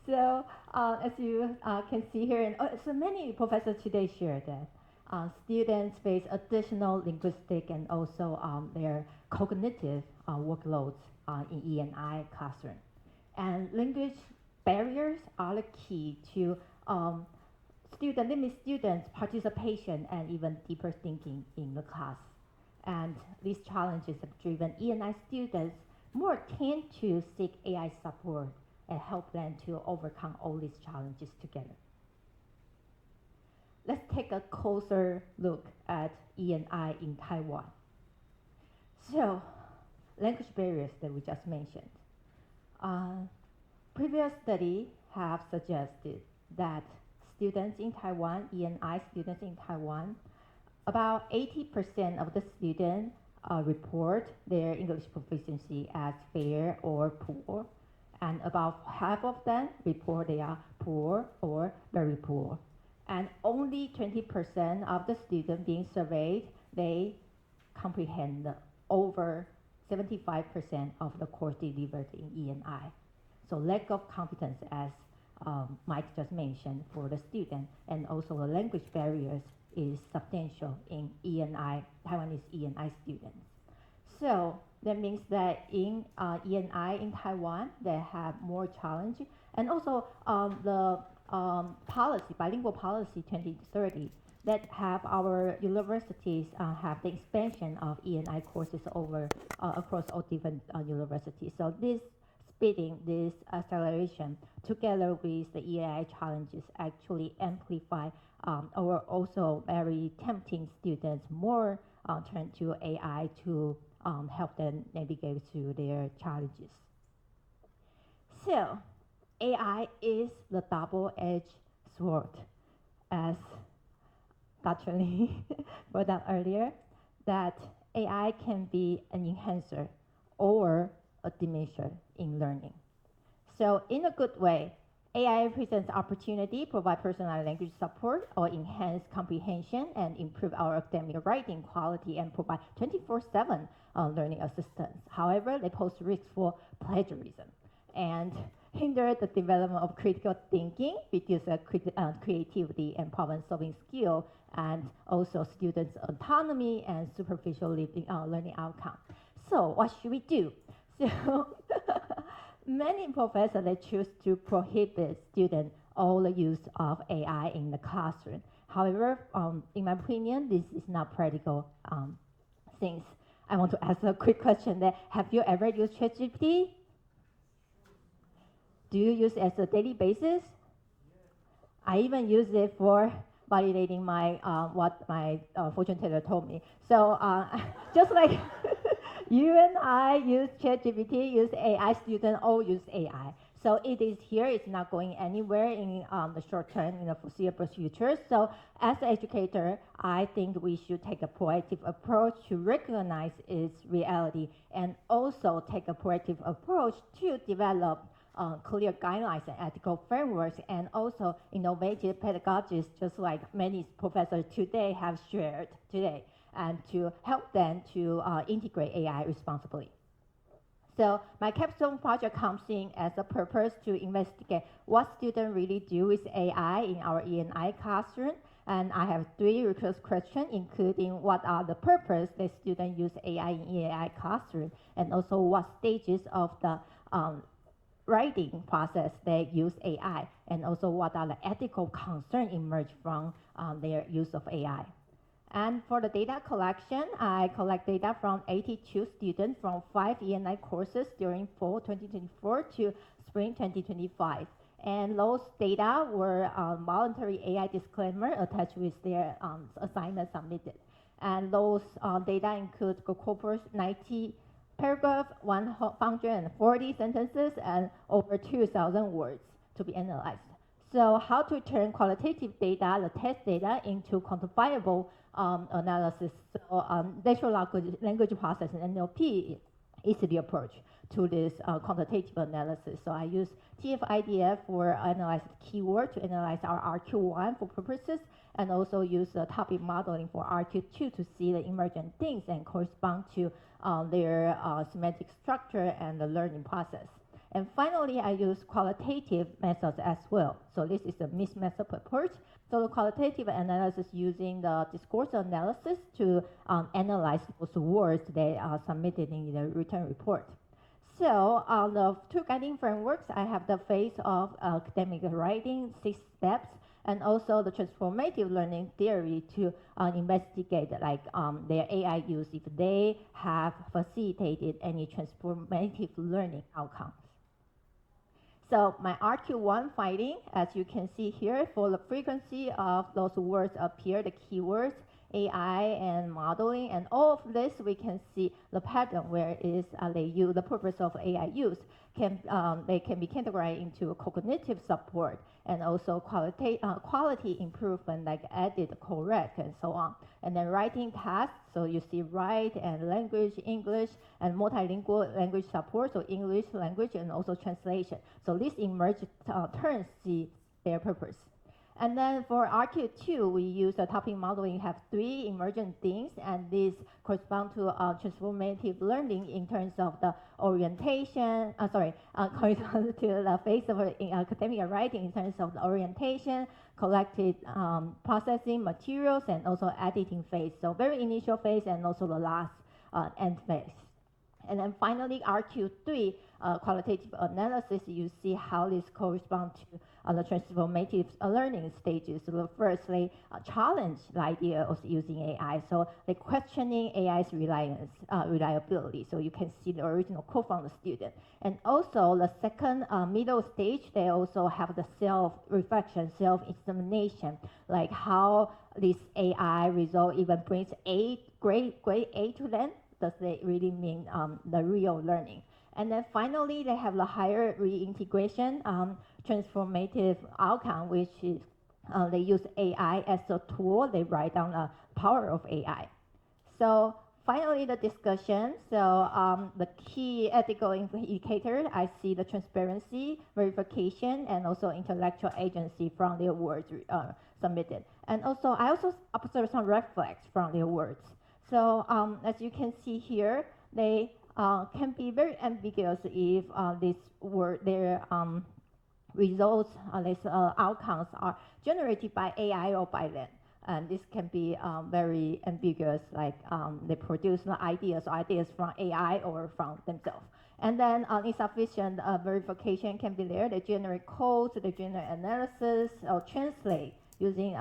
So as you can see here, and so many professors today share that students face additional linguistic and also their cognitive workloads in EMI classroom. And language barriers are the key to limit students' participation and even deeper thinking in the class. And these challenges have driven ENI students more tend to seek AI support and help them to overcome all these challenges together. Let's take a closer look at ENI in Taiwan. So, language barriers that we just mentioned. Previous studies have suggested that students in Taiwan, ENI students in Taiwan, about 80% of the students report their English proficiency as fair or poor, and about half of them report they are poor or very poor. And only 20% of the students being surveyed, they comprehend over 75% of the course delivered in ENI. So lack of competence, as Mike just mentioned, for the student, and also the language barriers is substantial in ENI, Taiwanese ENI students. So that means that in ENI in Taiwan, they have more challenge. And also the policy, bilingual policy 2030, that have our universities have the expansion of ENI courses over across all different universities. So this speeding this acceleration together with the EAI challenges actually amplify or also very tempting students more turn to AI to help them navigate through their challenges. So, AI is the double-edged sword, as Dr. Lee brought up earlier, that AI can be an enhancer or a diminisher in learning. So in a good way, AI presents opportunity, provide personalized language support, or enhance comprehension and improve our academic writing quality and provide 24/7 learning assistance. However, they pose risks for plagiarism and hinder the development of critical thinking, reduce creativity and problem-solving skill, and also students' autonomy and superficial learning outcome. So what should we do? So many professors, they choose to prohibit students all the use of AI in the classroom. However, in my opinion, this is not practical things. I want to ask a quick question there. Have you ever used ChatGPT? Do you use it as a daily basis? I even use it for validating my what my fortune teller told me. So just like you and I use ChatGPT, use AI, students all use AI. So it is here, it's not going anywhere in the short term, in the foreseeable future. So as an educator, I think we should take a proactive approach to recognize its reality and also take a proactive approach to develop clear guidelines and ethical frameworks and also innovative pedagogies, just like many professors today have shared today, and to help them to integrate AI responsibly. So my capstone project comes in as a purpose to investigate what students really do with AI in our E&I classroom. And I have 3 research questions, including what are the purpose that students use AI in E&I classroom, and also what stages of the writing process they use AI, and also what are the ethical concerns emerge from their use of AI. And for the data collection, I collect data from 82 students from 5 E&I courses during fall 2024 to spring 2025. And those data were voluntary AI disclaimer attached with their assignment submitted. And those data include corpus 90 paragraph, 140 sentences, and over 2,000 words to be analyzed. So how to turn qualitative data, the test data, into quantifiable analysis. So natural language processing, NLP, is the approach to this quantitative analysis. So I use TF-IDF for analyze keyword to analyze our RQ1 for purposes, and also use topic modeling for RQ2 to see the emergent things and correspond to their semantic structure and the learning process. And finally, I use qualitative methods as well. So this is a mixed method approach. So the qualitative analysis using the discourse analysis to analyze those words that are submitted in the written report. So the 2 guiding frameworks, I have the phase of academic writing, 6 steps, and also the transformative learning theory to investigate like their AI use if they have facilitated any transformative learning outcomes. So my RQ1 finding, as you can see here, for the frequency of those words appear, the keywords, AI and modeling, and all of this, we can see the pattern where is they use the purpose of AI use. They can be categorized into cognitive support and also quality improvement, like edit, correct, and so on. And then writing tasks, so you see write and language, English, and multilingual language support, so English language and also translation. So these emerged terms see their purpose. And then for RQ2, we use the topic modeling, have 3 emergent things, and these correspond to transformative learning in terms of the orientation, correspond to the phase of academic writing in terms of the orientation, collected processing materials, and also editing phase. So very initial phase and also the last end phase. And then finally, RQ3, qualitative analysis, you see how this corresponds to the transformative learning stages. So firstly, challenge the idea of using AI. So they're questioning AI's reliability. So you can see the original quote from the student. And also the second middle stage, they also have the self-reflection, self-examination, like how this AI result even brings grade A to them. Does they really mean the real learning? And then finally, they have the higher reintegration transformative outcome, which is they use AI as a tool. They write down the power of AI. So finally, the discussion. So the key ethical indicators, I see the transparency, verification, and also intellectual agency from the awards submitted. And also, I also observed some red flags from the awards. So as you can see here, they can be very ambiguous if their results, these outcomes are generated by AI or by them. And this can be very ambiguous, like they produce the ideas from AI or from themselves. And then insufficient verification can be there. They generate codes, they generate analysis, or translate using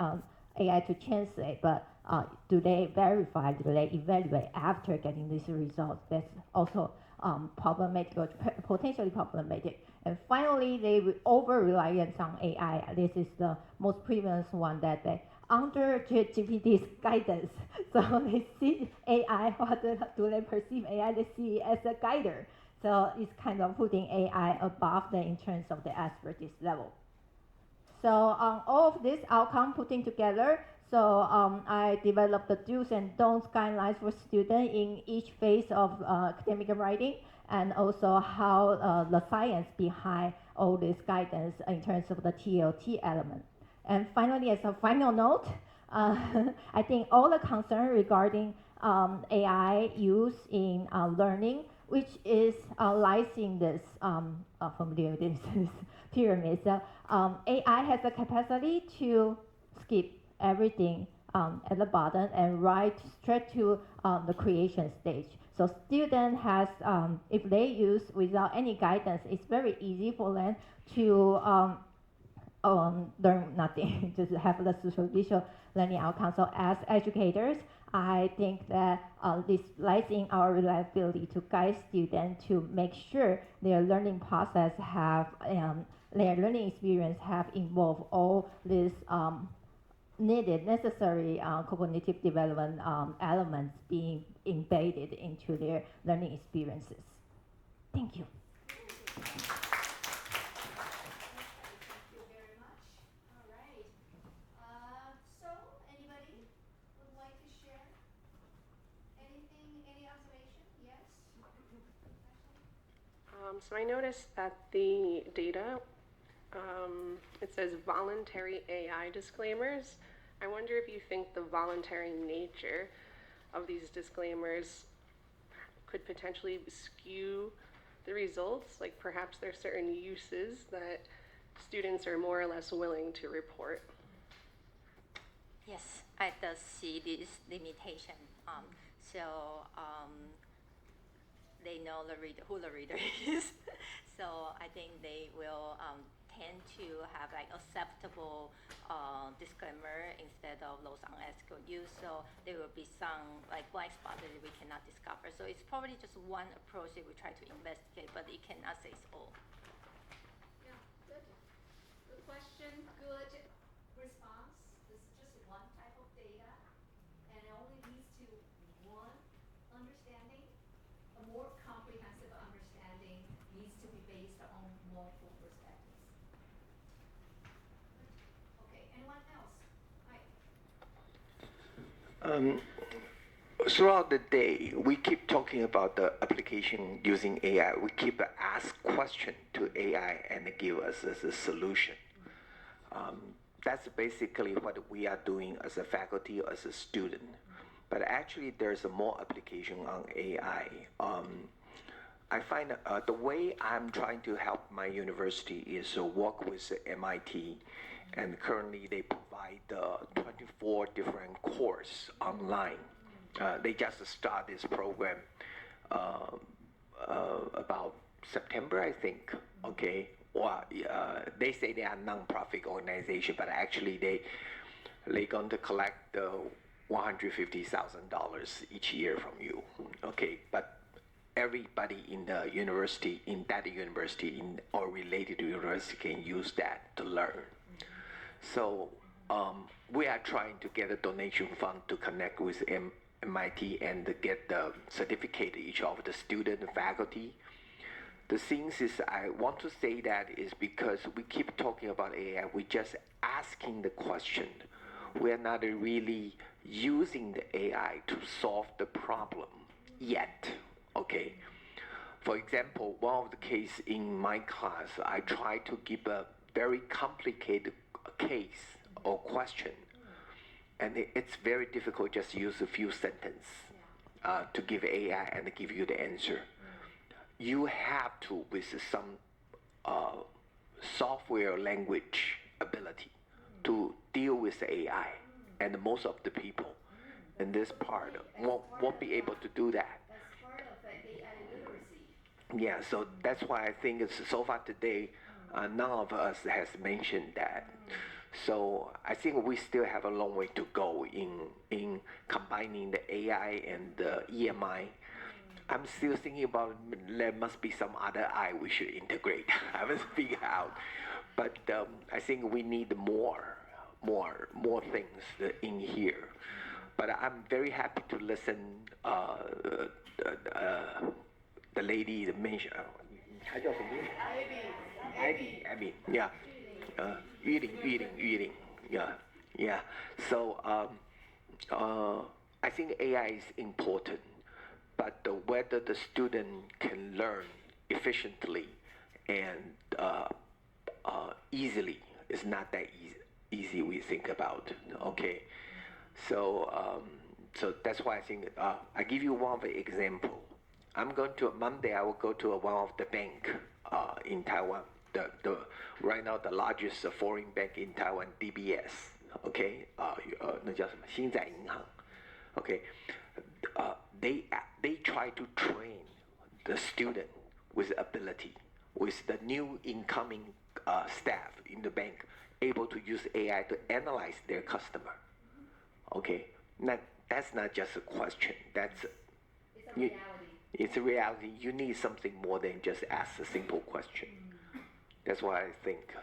AI to translate. But do they verify, do they evaluate after getting these results? That's also problematic or potentially problematic. And finally, they over-reliance on AI. This is the most prevalent one that they under ChatGPT's guidance. So they see AI, what do they perceive AI? They see it as a guider. So it's kind of putting AI above them in terms of the expertise level. So all of this outcome putting together, so I developed the do's and don'ts guidelines for students in each phase of academic writing, and also how the science behind all this guidance in terms of the TLT element. And finally, as a final note, I think all the concern regarding AI use in learning, which is lies in this pyramid. So AI has the capacity to skip everything at the bottom and write straight to the creation stage. So student has, if they use without any guidance, it's very easy for them to learn nothing, just have the superficial learning outcome. So as educators, I think that this lies in our reliability to guide students to make sure their learning process have, their learning experience have involved all these necessary cognitive development elements being embedded into their learning experiences. Thank you. So, anybody would like to share anything, any observation? Yes? So I noticed that the data, it says voluntary AI disclaimers. I wonder if you think the voluntary nature of these disclaimers could potentially skew the results, like perhaps there are certain uses that students are more or less willing to report. Yes, I does see this limitation. They know who the reader is. So I think they will tend to have like acceptable disclaimer instead of those unethical use. So there will be some like blind spots that we cannot discover. So it's probably just one approach that we try to investigate, but it cannot say it's all. Yeah, good. Good question, good response. This is just one type of data, and it only leads to one understanding. A more comprehensive understanding needs to be based on multiple perspectives. Okay, anyone else? Hi. Throughout the day, we keep talking about the application using AI. We keep ask question to AI and give us as a solution. That's basically what we are doing as a faculty, as a student. But actually, there's a more application on AI. I find the way I'm trying to help my university is work with MIT, and currently they provide 24 different courses online. They just start this program about September, I think. Okay, well, they say they are non-profit organization, but actually they're going to collect $150,000 each year from you. Okay, but everybody in the university, or related to university, can use that to learn. So we are trying to get a donation fund to connect with MIT and to get the certificate each of the student and faculty. The things is I want to say that is because we keep talking about AI, we're just asking the question. We're not really using the AI to solve the problem yet, okay? For example, one of the case in my class, I try to give a very complicated case or question, and it's very difficult just to use a few sentences to give AI and give you the answer. You have to, with some software language ability, to deal with AI, and most of the people in this part won't be able to do that. That's part of AI literacy. Yeah, so that's why I think it's so far today, none of us has mentioned that. So I think we still have a long way to go in combining the AI and the EMI. I'm still thinking about there must be some other I we should integrate. I haven't figured out, but I think we need more things in here. But I'm very happy to listen. The lady that mentioned, 她叫什么名？ Abby, yeah. Yu Ling, yeah. So I think AI is important, but whether the student can learn efficiently and easily is not that easy we think about. Okay, so that's why I think I give you one of the example. I'm going to Monday. I will go to one of the bank in Taiwan. The right now the largest foreign bank in Taiwan, DBS. Okay, 那叫什么？星展银行。Okay, they try to train the student with ability, with the new incoming staff in the bank, able to use AI to analyze their customer. Okay, that's not just a question. That's it's a reality. It's a reality. You need something more than just ask a simple question. That's what I think.